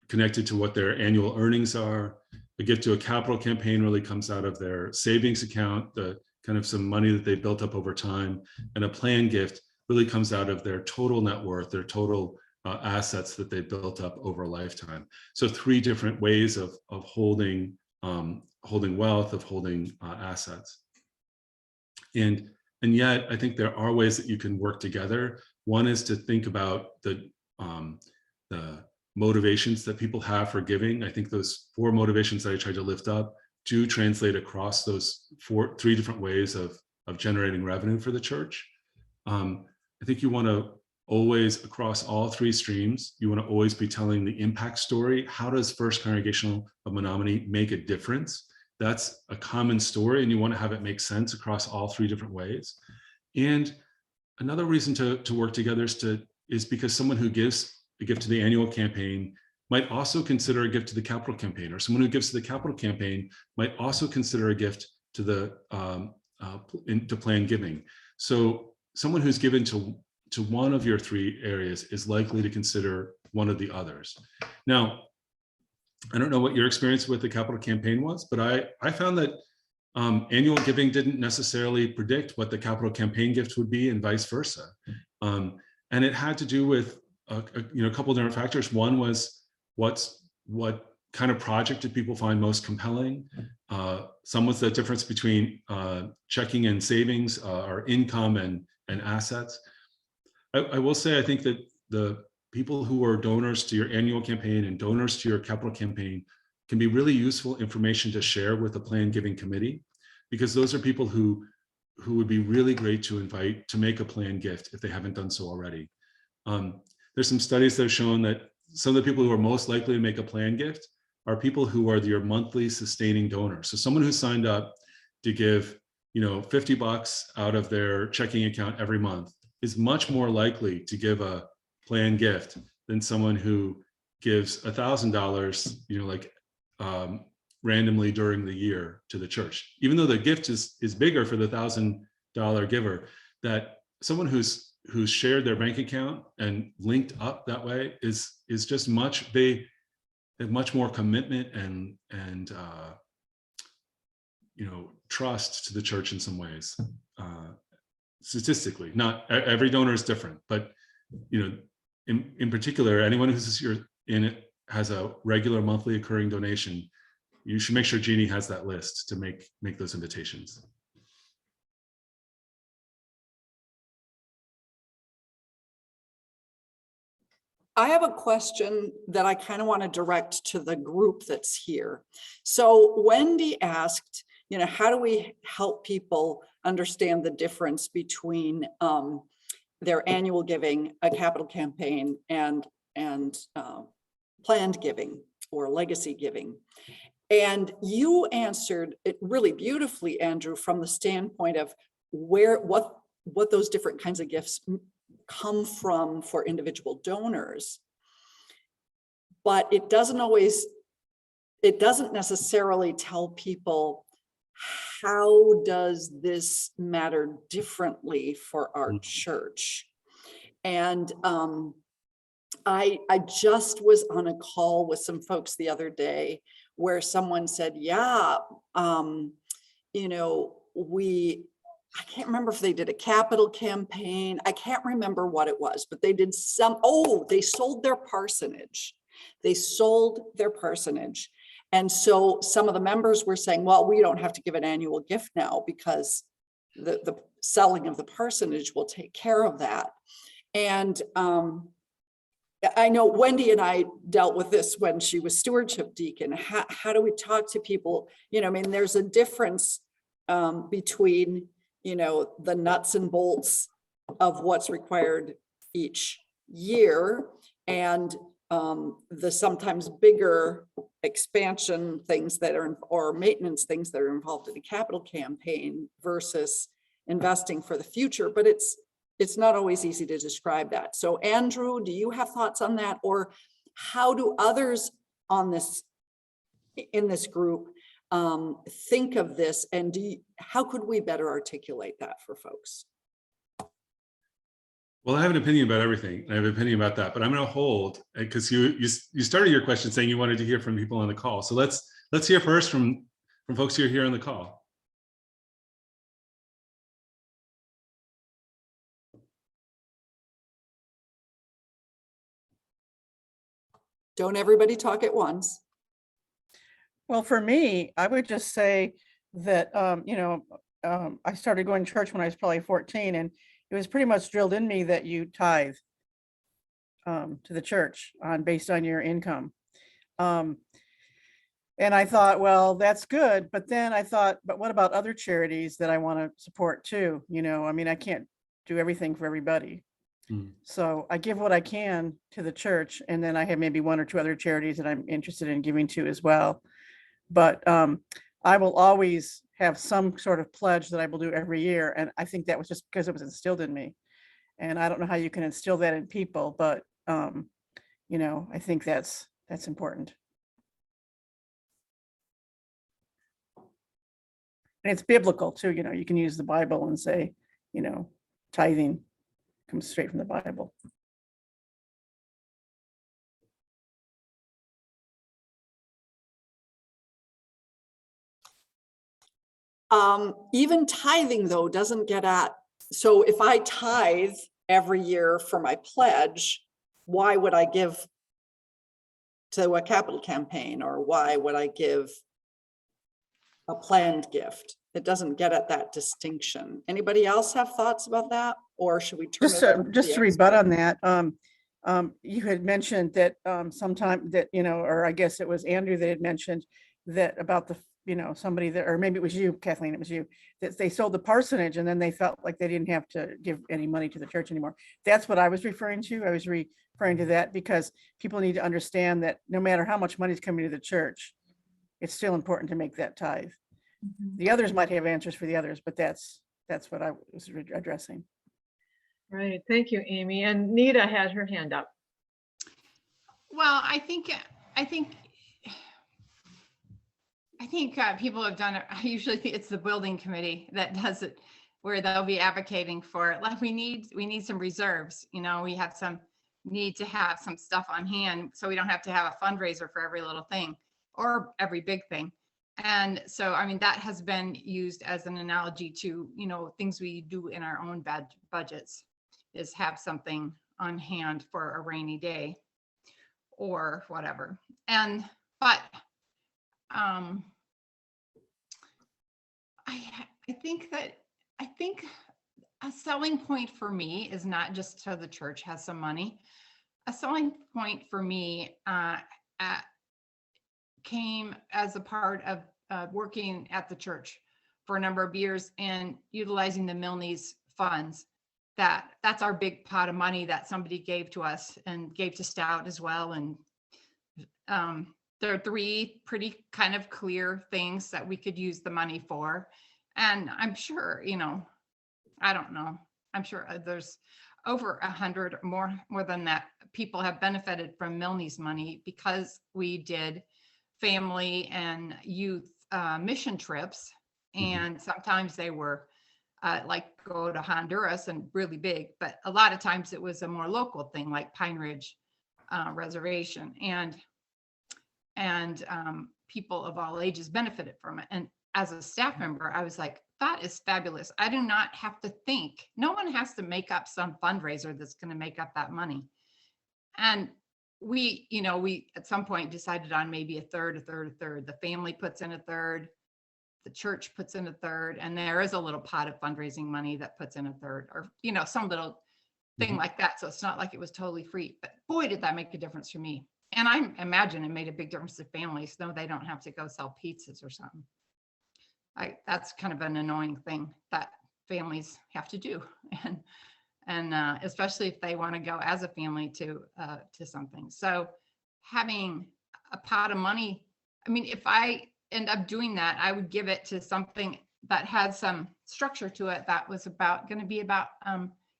connected to what their annual earnings are. A gift to a capital campaign really comes out of their savings account, the kind of some money that they built up over time. And a planned gift really comes out of their total net worth, their total assets that they built up over a lifetime. So 3 different ways of holding wealth, of holding assets. And yet, I think there are ways that you can work together. One is to think about the motivations that people have for giving. I think those 4 motivations that I tried to lift up do translate across those 3 different ways of generating revenue for the church. I think you want to always, across all 3 streams, you want to always be telling the impact story. How does First Congregational of Menominee make a difference? That's a common story, and you want to have it make sense across all 3 different ways. And another reason to work together is because someone who gives a gift to the annual campaign might also consider a gift to the capital campaign, or someone who gives to the capital campaign might also consider a gift to the to planned giving. So someone who's given to one of your 3 areas is likely to consider one of the others. Now, I don't know what your experience with the capital campaign was, but I found that annual giving didn't necessarily predict what the capital campaign gift would be, and vice versa. And it had to do with a couple of different factors. One was what kind of project did people find most compelling? Some was the difference between checking and savings, or income and assets. I will say, I think that the people who are donors to your annual campaign and donors to your capital campaign can be really useful information to share with the planned giving committee, because those are people who would be really great to invite to make a planned gift if they haven't done so already. There's some studies that have shown that some of the people who are most likely to make a planned gift are people who are your monthly sustaining donors. So someone who signed up to give, $50 out of their checking account every month is much more likely to give a planned gift than someone who gives $1,000, randomly during the year to the church. Even though the gift is bigger for the $1,000 giver, that someone who's shared their bank account and linked up that way is just they have much more commitment and trust to the church in some ways. Statistically, not every donor is different, but in particular, anyone who's has a regular monthly occurring donation, you should make sure Jeannie has that list to make those invitations. I have a question that I kind of want to direct to the group that's here. So Wendy asked, how do we help people understand the difference between their annual giving, a capital campaign, and planned giving or legacy giving. And you answered it really beautifully, Andrew, from the standpoint of what those different kinds of gifts come from for individual donors. But it doesn't necessarily tell people, how does this matter differently for our church? And I just was on a call with some folks the other day where someone said, yeah, you know, I can't remember if they did a capital campaign. I can't remember what it was, but they did they sold their parsonage. They sold their parsonage. And so some of the members were saying, well, we don't have to give an annual gift now because the selling of the parsonage will take care of that. And I know Wendy and I dealt with this when she was stewardship deacon. How do we talk to people? You know, I mean, there's a difference between, you know, the nuts and bolts of what's required each year and the sometimes bigger expansion things that are, or maintenance things that are involved in a capital campaign versus investing for the future. But it's not always easy to describe that. So Andrew, do you have thoughts on that? Or how do others in this group think of this? And how could we better articulate that for folks? Well, I have an opinion about everything. I have an opinion about that, but I'm going to hold, because you started your question saying you wanted to hear from people on the call. So let's hear first from folks who are here on the call. Don't everybody talk at once. Well, for me, I would just say that, I started going to church when I was probably 14, and it was pretty much drilled in me that you tithe to the church based on your income. And I thought, well, that's good. But then I thought, but what about other charities that I want to support too? You know, I mean, I can't do everything for everybody. So I give what I can to the church, and then I have maybe one or two other charities that I'm interested in giving to as well. But I will always have some sort of pledge that I will do every year. And I think that was just because it was instilled in me. And I don't know how you can instill that in people, but I think that's important. And it's biblical too, you can use the Bible and say, tithing comes straight from the Bible. Even tithing though doesn't get at, so if I tithe every year for my pledge, why would I give to a capital campaign, or why would I give a planned gift? It doesn't get at that distinction. Anybody else have thoughts about that, or should we turn Just to rebut on that, you had mentioned that sometime that, or I guess it was Andrew that had mentioned that about the, somebody that, or maybe it was you, Kathleen, it was you, that they sold the parsonage and then they felt like they didn't have to give any money to the church anymore. That's what I was referring to. I was referring to that because people need to understand that no matter how much money is coming to the church, it's still important to make that tithe. The others might have answers for the others, but that's what I was addressing. Right. Thank you, Amy. And Nita had her hand up. Well, I think people have done it. Usually it's the building committee that does it, where they'll be advocating for it. Like we need some reserves, we need to have some stuff on hand so we don't have to have a fundraiser for every little thing or every big thing. And so, I mean, that has been used as an analogy to, things we do in our own budgets, is have something on hand for a rainy day or whatever. But I think a selling point for me is not just so the church has some money. A selling point for me came as a part of working at the church for a number of years and utilizing the Milne's funds that's our big pot of money that somebody gave to us and gave to Stout as well. And there are three pretty kind of clear things that we could use the money for. And I'm sure, I don't know, I'm sure there's over 100 more than that people have benefited from Milne's money because we did family and youth mission trips. And sometimes they were like go to Honduras and really big, but a lot of times it was a more local thing like Pine Ridge Reservation, and people of all ages benefited from it. And as a staff member, I was like, that is fabulous. I do not have to think. No one has to make up some fundraiser that's going to make up that money. And we at some point decided on maybe a third. The family puts in a third. The church puts in a third, and there is a little pot of fundraising money that puts in a third, or some little thing like that. So it's not like it was totally free, but boy, did that make a difference for me. And I imagine it made a big difference to families. No, they don't have to go sell pizzas or something. That's kind of an annoying thing that families have to do, and especially if they want to go as a family to something. So having a pot of money, I mean, if I end up doing that, I would give it to something that had some structure to it that was going to be about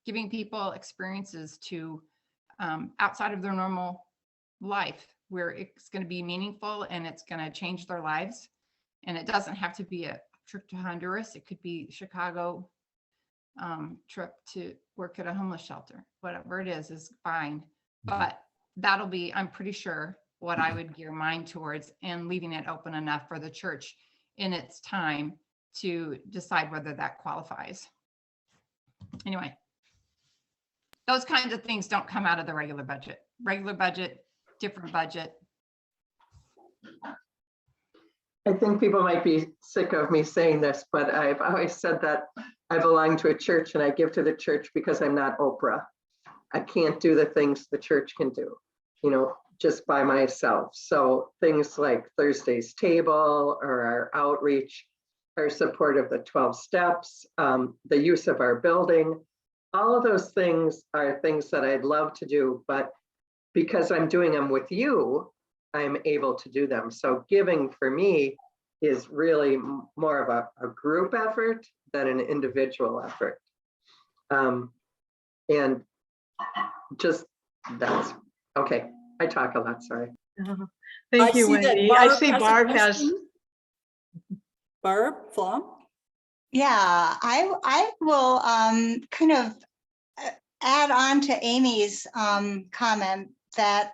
giving people experiences to outside of their normal life, where it's going to be meaningful and it's going to change their lives. And it doesn't have to be a trip to Honduras. It could be Chicago trip to work at a homeless shelter. Whatever it is fine. But that'll be, I'm pretty sure, what I would gear mine towards, and leaving it open enough for the church in its time to decide whether that qualifies. Anyway, those kinds of things don't come out of the regular budget. Regular budget, different budget. I think people might be sick of me saying this, but I've always said that I belong to a church and I give to the church because I'm not Oprah. I can't do the things the church can do, just by myself. So things like Thursday's table or our outreach, our support of the 12 steps, the use of our building, all of those things are things that I'd love to do, but because I'm doing them with you, I'm able to do them. So giving for me is really more of a group effort than an individual effort. And just that's okay. I talk a lot, sorry. Thank you, see that Wendy. I Barb see has a Barb has. question. Barb Flom? Yeah, I will kind of add on to Amy's comment that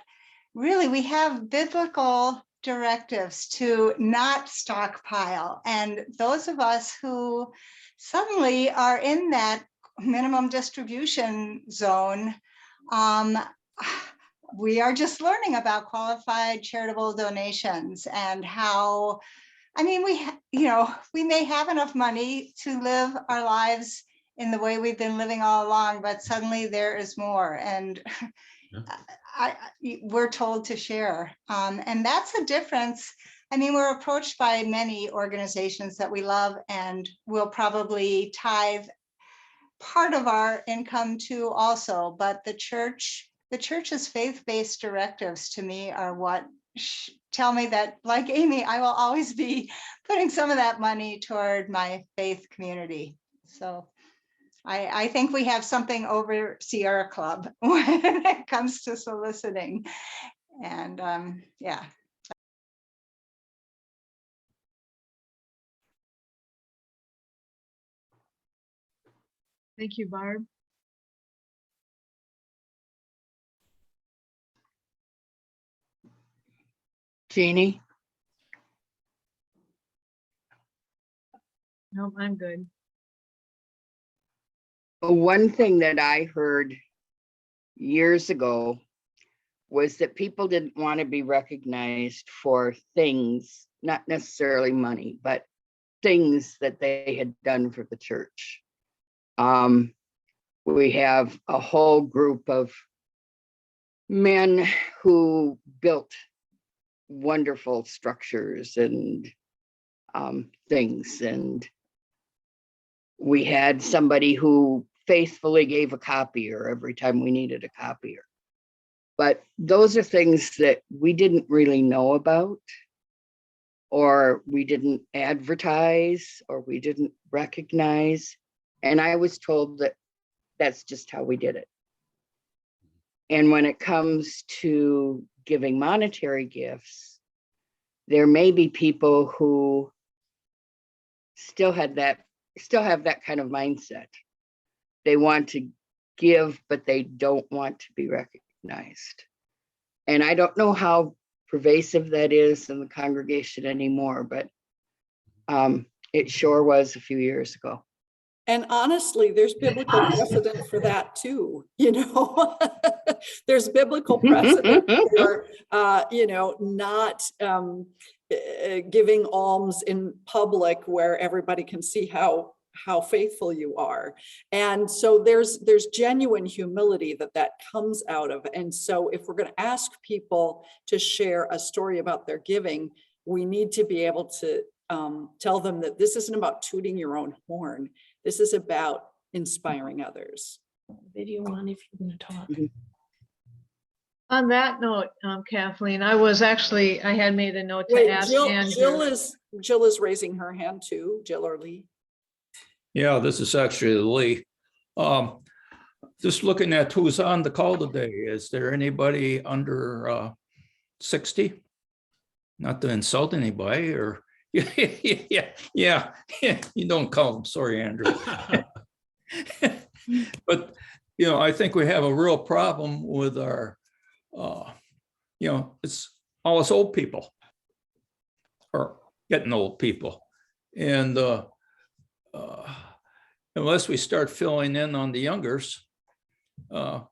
really we have biblical directives to not stockpile. And those of us who suddenly are in that minimum distribution zone, we are just learning about qualified charitable donations and how, I mean, we may have enough money to live our lives in the way we've been living all along, but suddenly there is more. And we're told to share. And that's a difference. I mean, we're approached by many organizations that we love and will probably tithe part of our income to also, but the church's faith-based directives to me are what tell me that, like Amy, I will always be putting some of that money toward my faith community. So I think we have something over Sierra Club when it comes to soliciting. And yeah. Thank you, Barb. Jeannie? No, I'm good. One thing that I heard years ago was that people didn't want to be recognized for things, not necessarily money, but things that they had done for the church. We have a whole group of men who built wonderful structures and things. And we had somebody who faithfully gave a copier every time we needed a copier. But those are things that we didn't really know about, or we didn't advertise, or we didn't recognize. And I was told that that's just how we did it. And when it comes to giving monetary gifts, there may be people who still have that kind of mindset. They want to give, but they don't want to be recognized. And I don't know how pervasive that is in the congregation anymore, but it sure was a few years ago. And honestly, there's biblical precedent for that too, you know. There's biblical precedent for, you know, not giving alms in public where everybody can see how faithful you are. And so there's genuine humility that comes out of. And so if we're going to ask people to share a story about their giving, we need to be able to tell them that this isn't about tooting your own horn. This is about inspiring others. Video on if you're going to talk. On that note, Kathleen, I had made a note to Wait, ask Jill Andrew. is raising her hand too. Jill or Lee? Yeah, this is actually Lee. Just looking at who's on the call today, is there anybody under 60? Not to insult anybody, or yeah, you don't call them. Sorry, Andrew. But you know, I think we have a real problem with our, you know, it's all us old people, or getting old people, and unless we start filling in on the youngers, you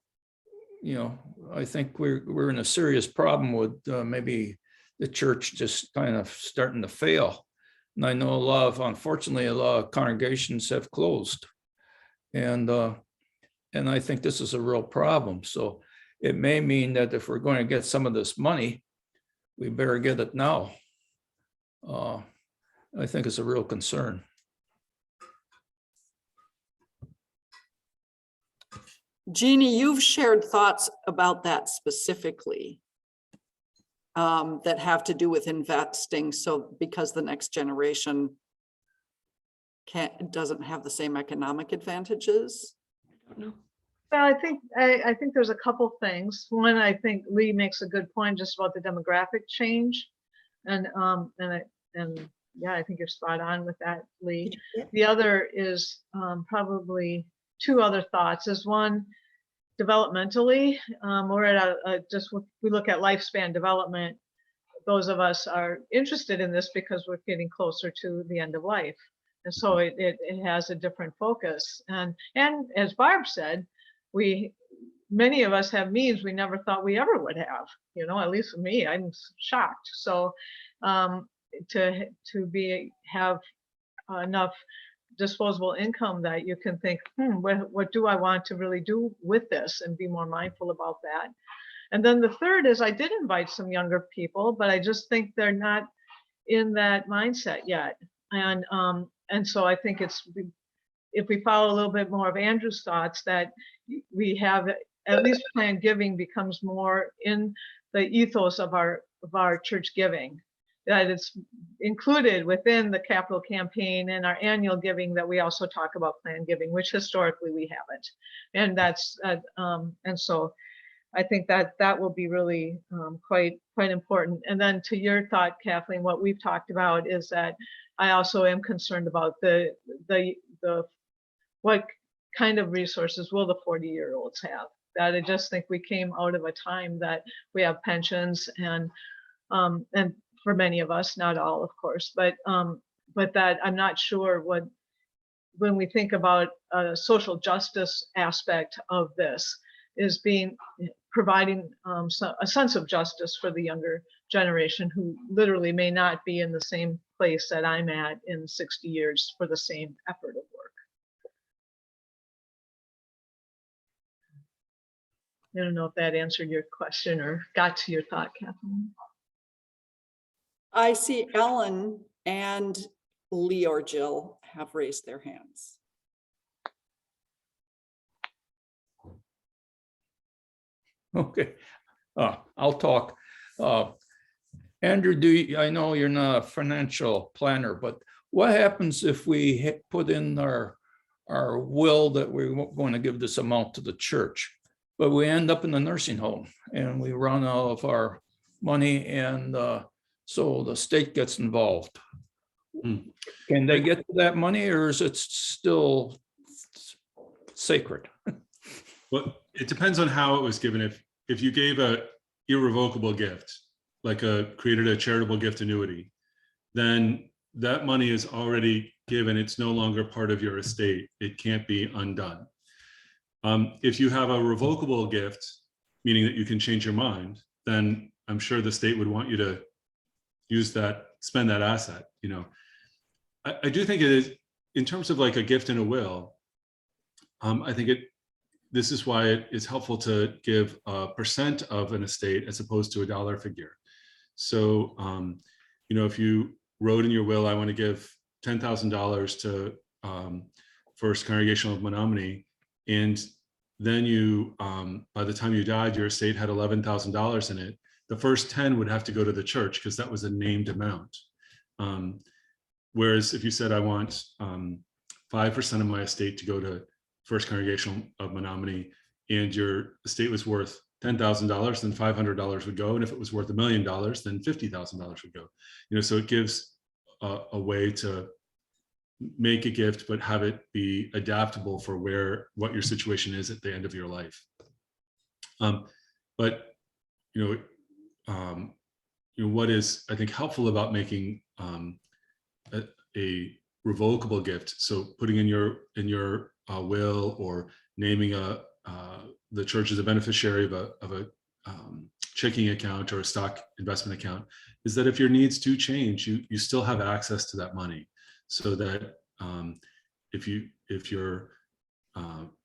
know, I think we're in a serious problem with maybe the church just kind of starting to fail. And I know unfortunately, a lot of congregations have closed. And I think this is a real problem. So it may mean that if we're going to get some of this money, we better get it now. I think it's a real concern. Jeannie, you've shared thoughts about that specifically that have to do with investing. So because the next generation doesn't have the same economic advantages. I don't know. Well, I think there's a couple things. One, I think Lee makes a good point just about the demographic change, and yeah, I think you're spot on with that, Lee. The other is probably two other thoughts. Is one, developmentally, we're at we look at lifespan development. Those of us are interested in this because we're getting closer to the end of life, and so it has a different focus. And as Barb said, many of us have means we never thought we ever would have. You know, at least for me, I'm shocked. So to have enough disposable income that you can think, what do I want to really do with this, and be more mindful about that. And then the third is, I did invite some younger people, but I just think they're not in that mindset yet. And so I think if we follow a little bit more of Andrew's thoughts, that we have at least planned giving becomes more in the ethos of our church giving, that it's included within the capital campaign and our annual giving, that we also talk about planned giving, which historically we haven't. And that's and so I think that will be really quite important. And then to your thought, Kathleen, what we've talked about is that I also am concerned about the what kind of resources will the 40-year-olds have. That I just think we came out of a time that we have pensions, and for many of us, not all, of course, but that I'm not sure when we think about a social justice aspect of this, is providing a sense of justice for the younger generation, who literally may not be in the same place that I'm at in 60 years for the same effort of work. I don't know if that answered your question or got to your thought, Kathleen. I see Ellen and Lee or Jill have raised their hands. Okay, I'll talk. Andrew, I know you're not a financial planner, but what happens if we put in our will that we're going to give this amount to the church, but we end up in the nursing home and we run out of our money, and so the state gets involved? Can they get to that money, or is it still sacred? Well, it depends on how it was given. If you gave a irrevocable gift, like created a charitable gift annuity, then that money is already given. It's no longer part of your estate. It can't be undone. If you have a revocable gift, meaning that you can change your mind, then I'm sure the state would want you to use that, spend that asset. You know, I do think it is, in terms of like a gift and a will, I think this is why it is helpful to give a percent of an estate as opposed to a dollar figure. So, you know, if you wrote in your will, I want to give $10,000 to First Congregational of Menominee, and then you, by the time you died, your estate had $11,000 in it. The first 10 would have to go to the church because that was a named amount. Whereas if you said, I want 5% of my estate to go to First Congregational of Menominee, and your estate was worth $10,000, then $500 would go. And if it was worth $1 million, then $50,000 would go. You know, so it gives a way to make a gift, but have it be adaptable for what your situation is at the end of your life. But you know, what is, I think, helpful about making a revocable gift, so putting in your will, or naming the church as a beneficiary of a checking account or a stock investment account, is that if your needs do change, you still have access to that money, so that if you're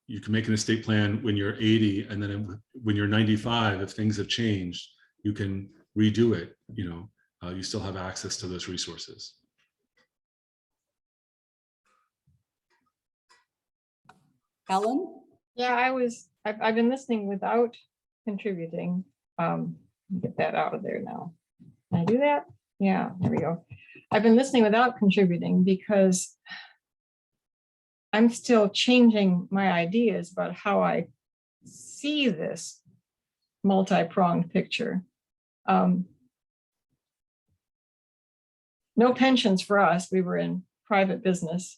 you can make an estate plan when you're 80, and then when you're 95, if things have changed, you can redo it. You know, you still have access to those resources. Ellen? Yeah, I've been listening without contributing. Get that out of there now. Can I do that? Yeah, there we go. I've been listening without contributing because I'm still changing my ideas about how I see this multi-pronged picture. No pensions for us. We were in private business.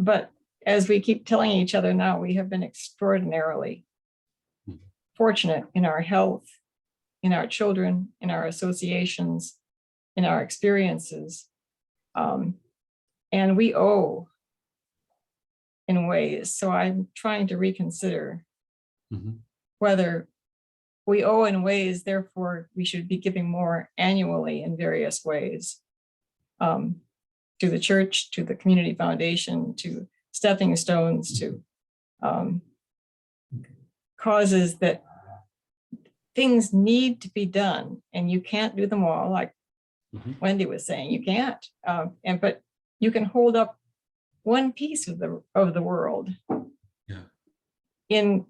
But as we keep telling each other now, we have been extraordinarily fortunate in our health, in our children, in our associations, in our experiences. And we owe in ways. So I'm trying to reconsider whether we owe in ways, therefore we should be giving more annually in various ways. To the church, to the community foundation, to stepping stones, to causes that things need to be done, and you can't do them all, like Wendy was saying, you can't. But you can hold up one piece of the world in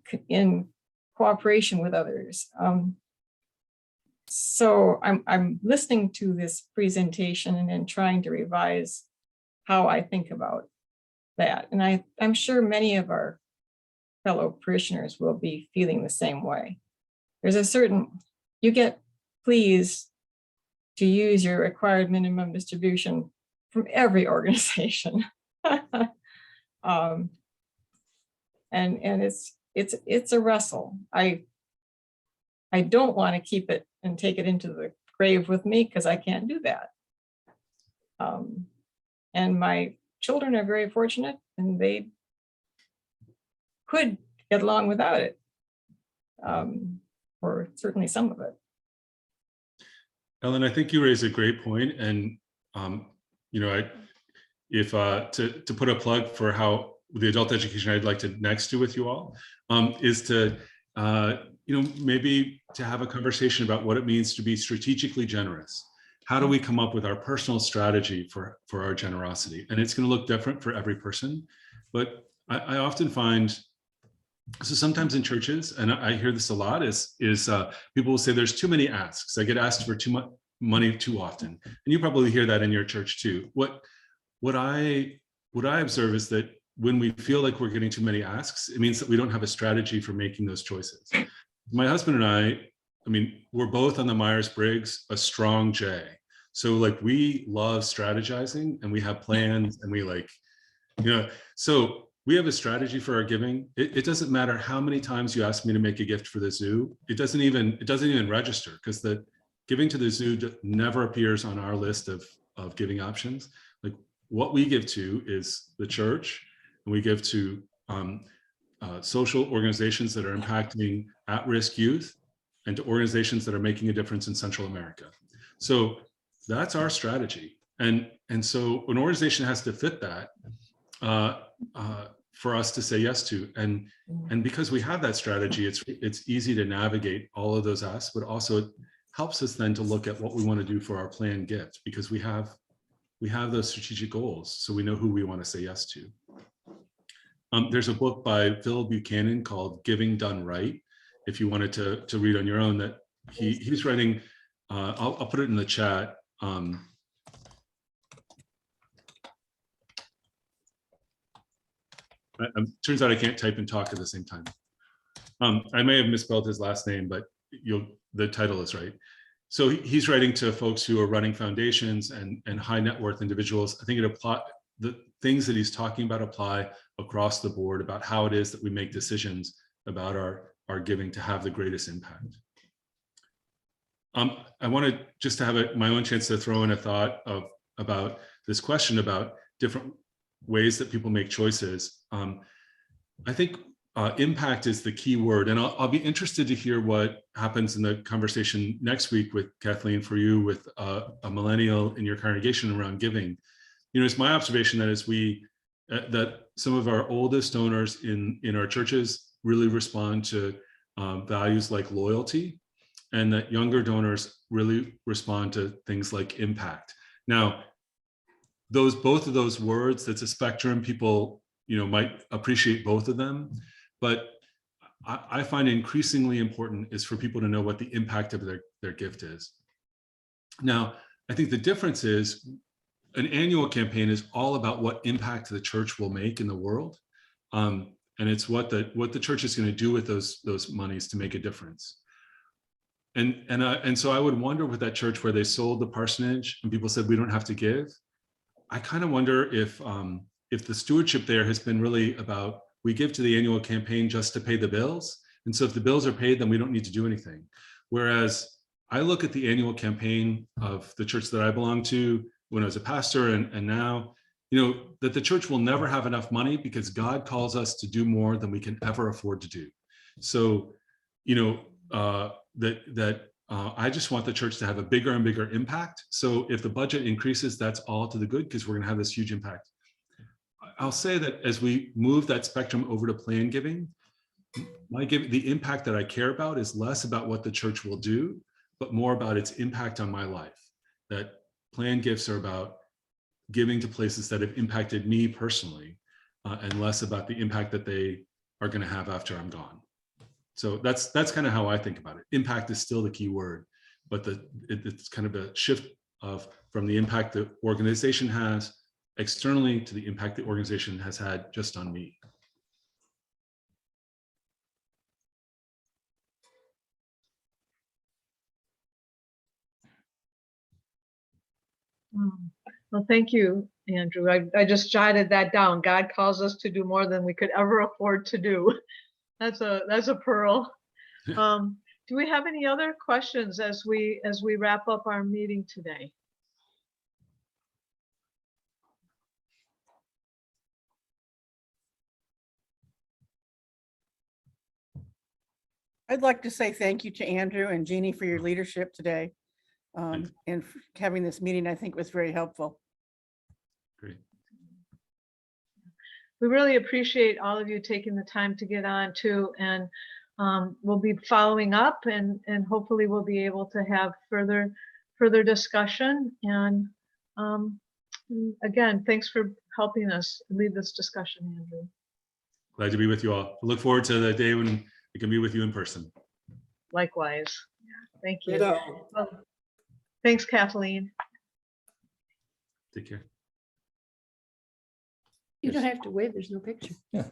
cooperation with others. So I'm listening to this presentation and then trying to revise how I think about that. And I'm sure many of our fellow parishioners will be feeling the same way. There's a certain, you get pleased to use your required minimum distribution from every organization. And it's a wrestle. I don't want to keep it and take it into the grave with me, because I can't do that. And my children are very fortunate, and they could get along without it, or certainly some of it. Ellen, I think you raise a great point, and you know, if to put a plug for how the adult education I'd like to next do with you all is to you know, maybe to have a conversation about what it means to be strategically generous. How do we come up with our personal strategy for our generosity? And it's going to look different for every person, but I often find So sometimes in churches, and I hear this a lot, is people will say there's too many asks. I get asked for too much money too often, and you probably hear that in your church too. What I observe is that when we feel like we're getting too many asks, it means that we don't have a strategy for making those choices. My husband and I mean, we're both on the Myers-Briggs, a strong J. So like we love strategizing and we have plans and we like, so we have a strategy for our giving. It doesn't matter how many times you ask me to make a gift for the zoo. It doesn't even register, because the giving to the zoo never appears on our list of giving options. Like what we give to is the church, and we give to social organizations that are impacting at-risk youth, and to organizations that are making a difference in Central America. So that's our strategy. And so an organization has to fit that for us to say yes to. And because we have that strategy, it's easy to navigate all of those asks, but also it helps us then to look at what we want to do for our planned gift, because we have those strategic goals, so we know who we want to say yes to. There's a book by Phil Buchanan called Giving Done Right, if you wanted to read on your own, that he's writing. I'll put it in the chat. Turns out I can't type and talk at the same time. I may have misspelled his last name, but the title is right. So he's writing to folks who are running foundations and high net worth individuals. I think the things that he's talking about apply across the board about how it is that we make decisions about our giving to have the greatest impact. I wanted just to have my own chance to throw in a thought about this question about different ways that people make choices. I think impact is the key word, and I'll be interested to hear what happens in the conversation next week with Kathleen, for you with a millennial in your congregation around giving. It's my observation that that some of our oldest donors in our churches really respond to values like loyalty, and that younger donors really respond to things like impact. Now, both of those words, that's a spectrum. People, might appreciate both of them, but I find increasingly important is for people to know what the impact of their gift is. Now, I think the difference is an annual campaign is all about what impact the church will make in the world, and it's what the church is going to do with those monies to make a difference. And so I would wonder with that church where they sold the parsonage and people said we don't have to give. I kind of wonder if the stewardship there has been really about, we give to the annual campaign just to pay the bills, and so if the bills are paid, then we don't need to do anything. Whereas I look at the annual campaign of the church that I belong to when I was a pastor and now, that the church will never have enough money because God calls us to do more than we can ever afford to do. So, I just want the church to have a bigger and bigger impact. So if the budget increases, that's all to the good, because we're going to have this huge impact. I'll say that as we move that spectrum over to planned giving, the impact that I care about is less about what the church will do, but more about its impact on my life. That planned gifts are about giving to places that have impacted me personally, and less about the impact that they are going to have after I'm gone. So that's kind of how I think about it. Impact is still the key word, but it's kind of a shift from the impact the organization has externally to the impact the organization has had just on me. Well, thank you, Andrew. I just jotted that down. God calls us to do more than we could ever afford to do. That's a pearl. Do we have any other questions as we wrap up our meeting today? I'd like to say thank you to Andrew and Jeannie for your leadership today. And having this meeting, I think, was very helpful. Great. We really appreciate all of you taking the time to get on too, and we'll be following up, and hopefully we'll be able to have further discussion. And again, thanks for helping us lead this discussion, Andrew. Glad to be with you all. I look forward to the day when we can be with you in person. Likewise. Thank you. Ditto. Well, thanks, Kathleen. Take care. You don't have to wave, there's no picture. Yeah.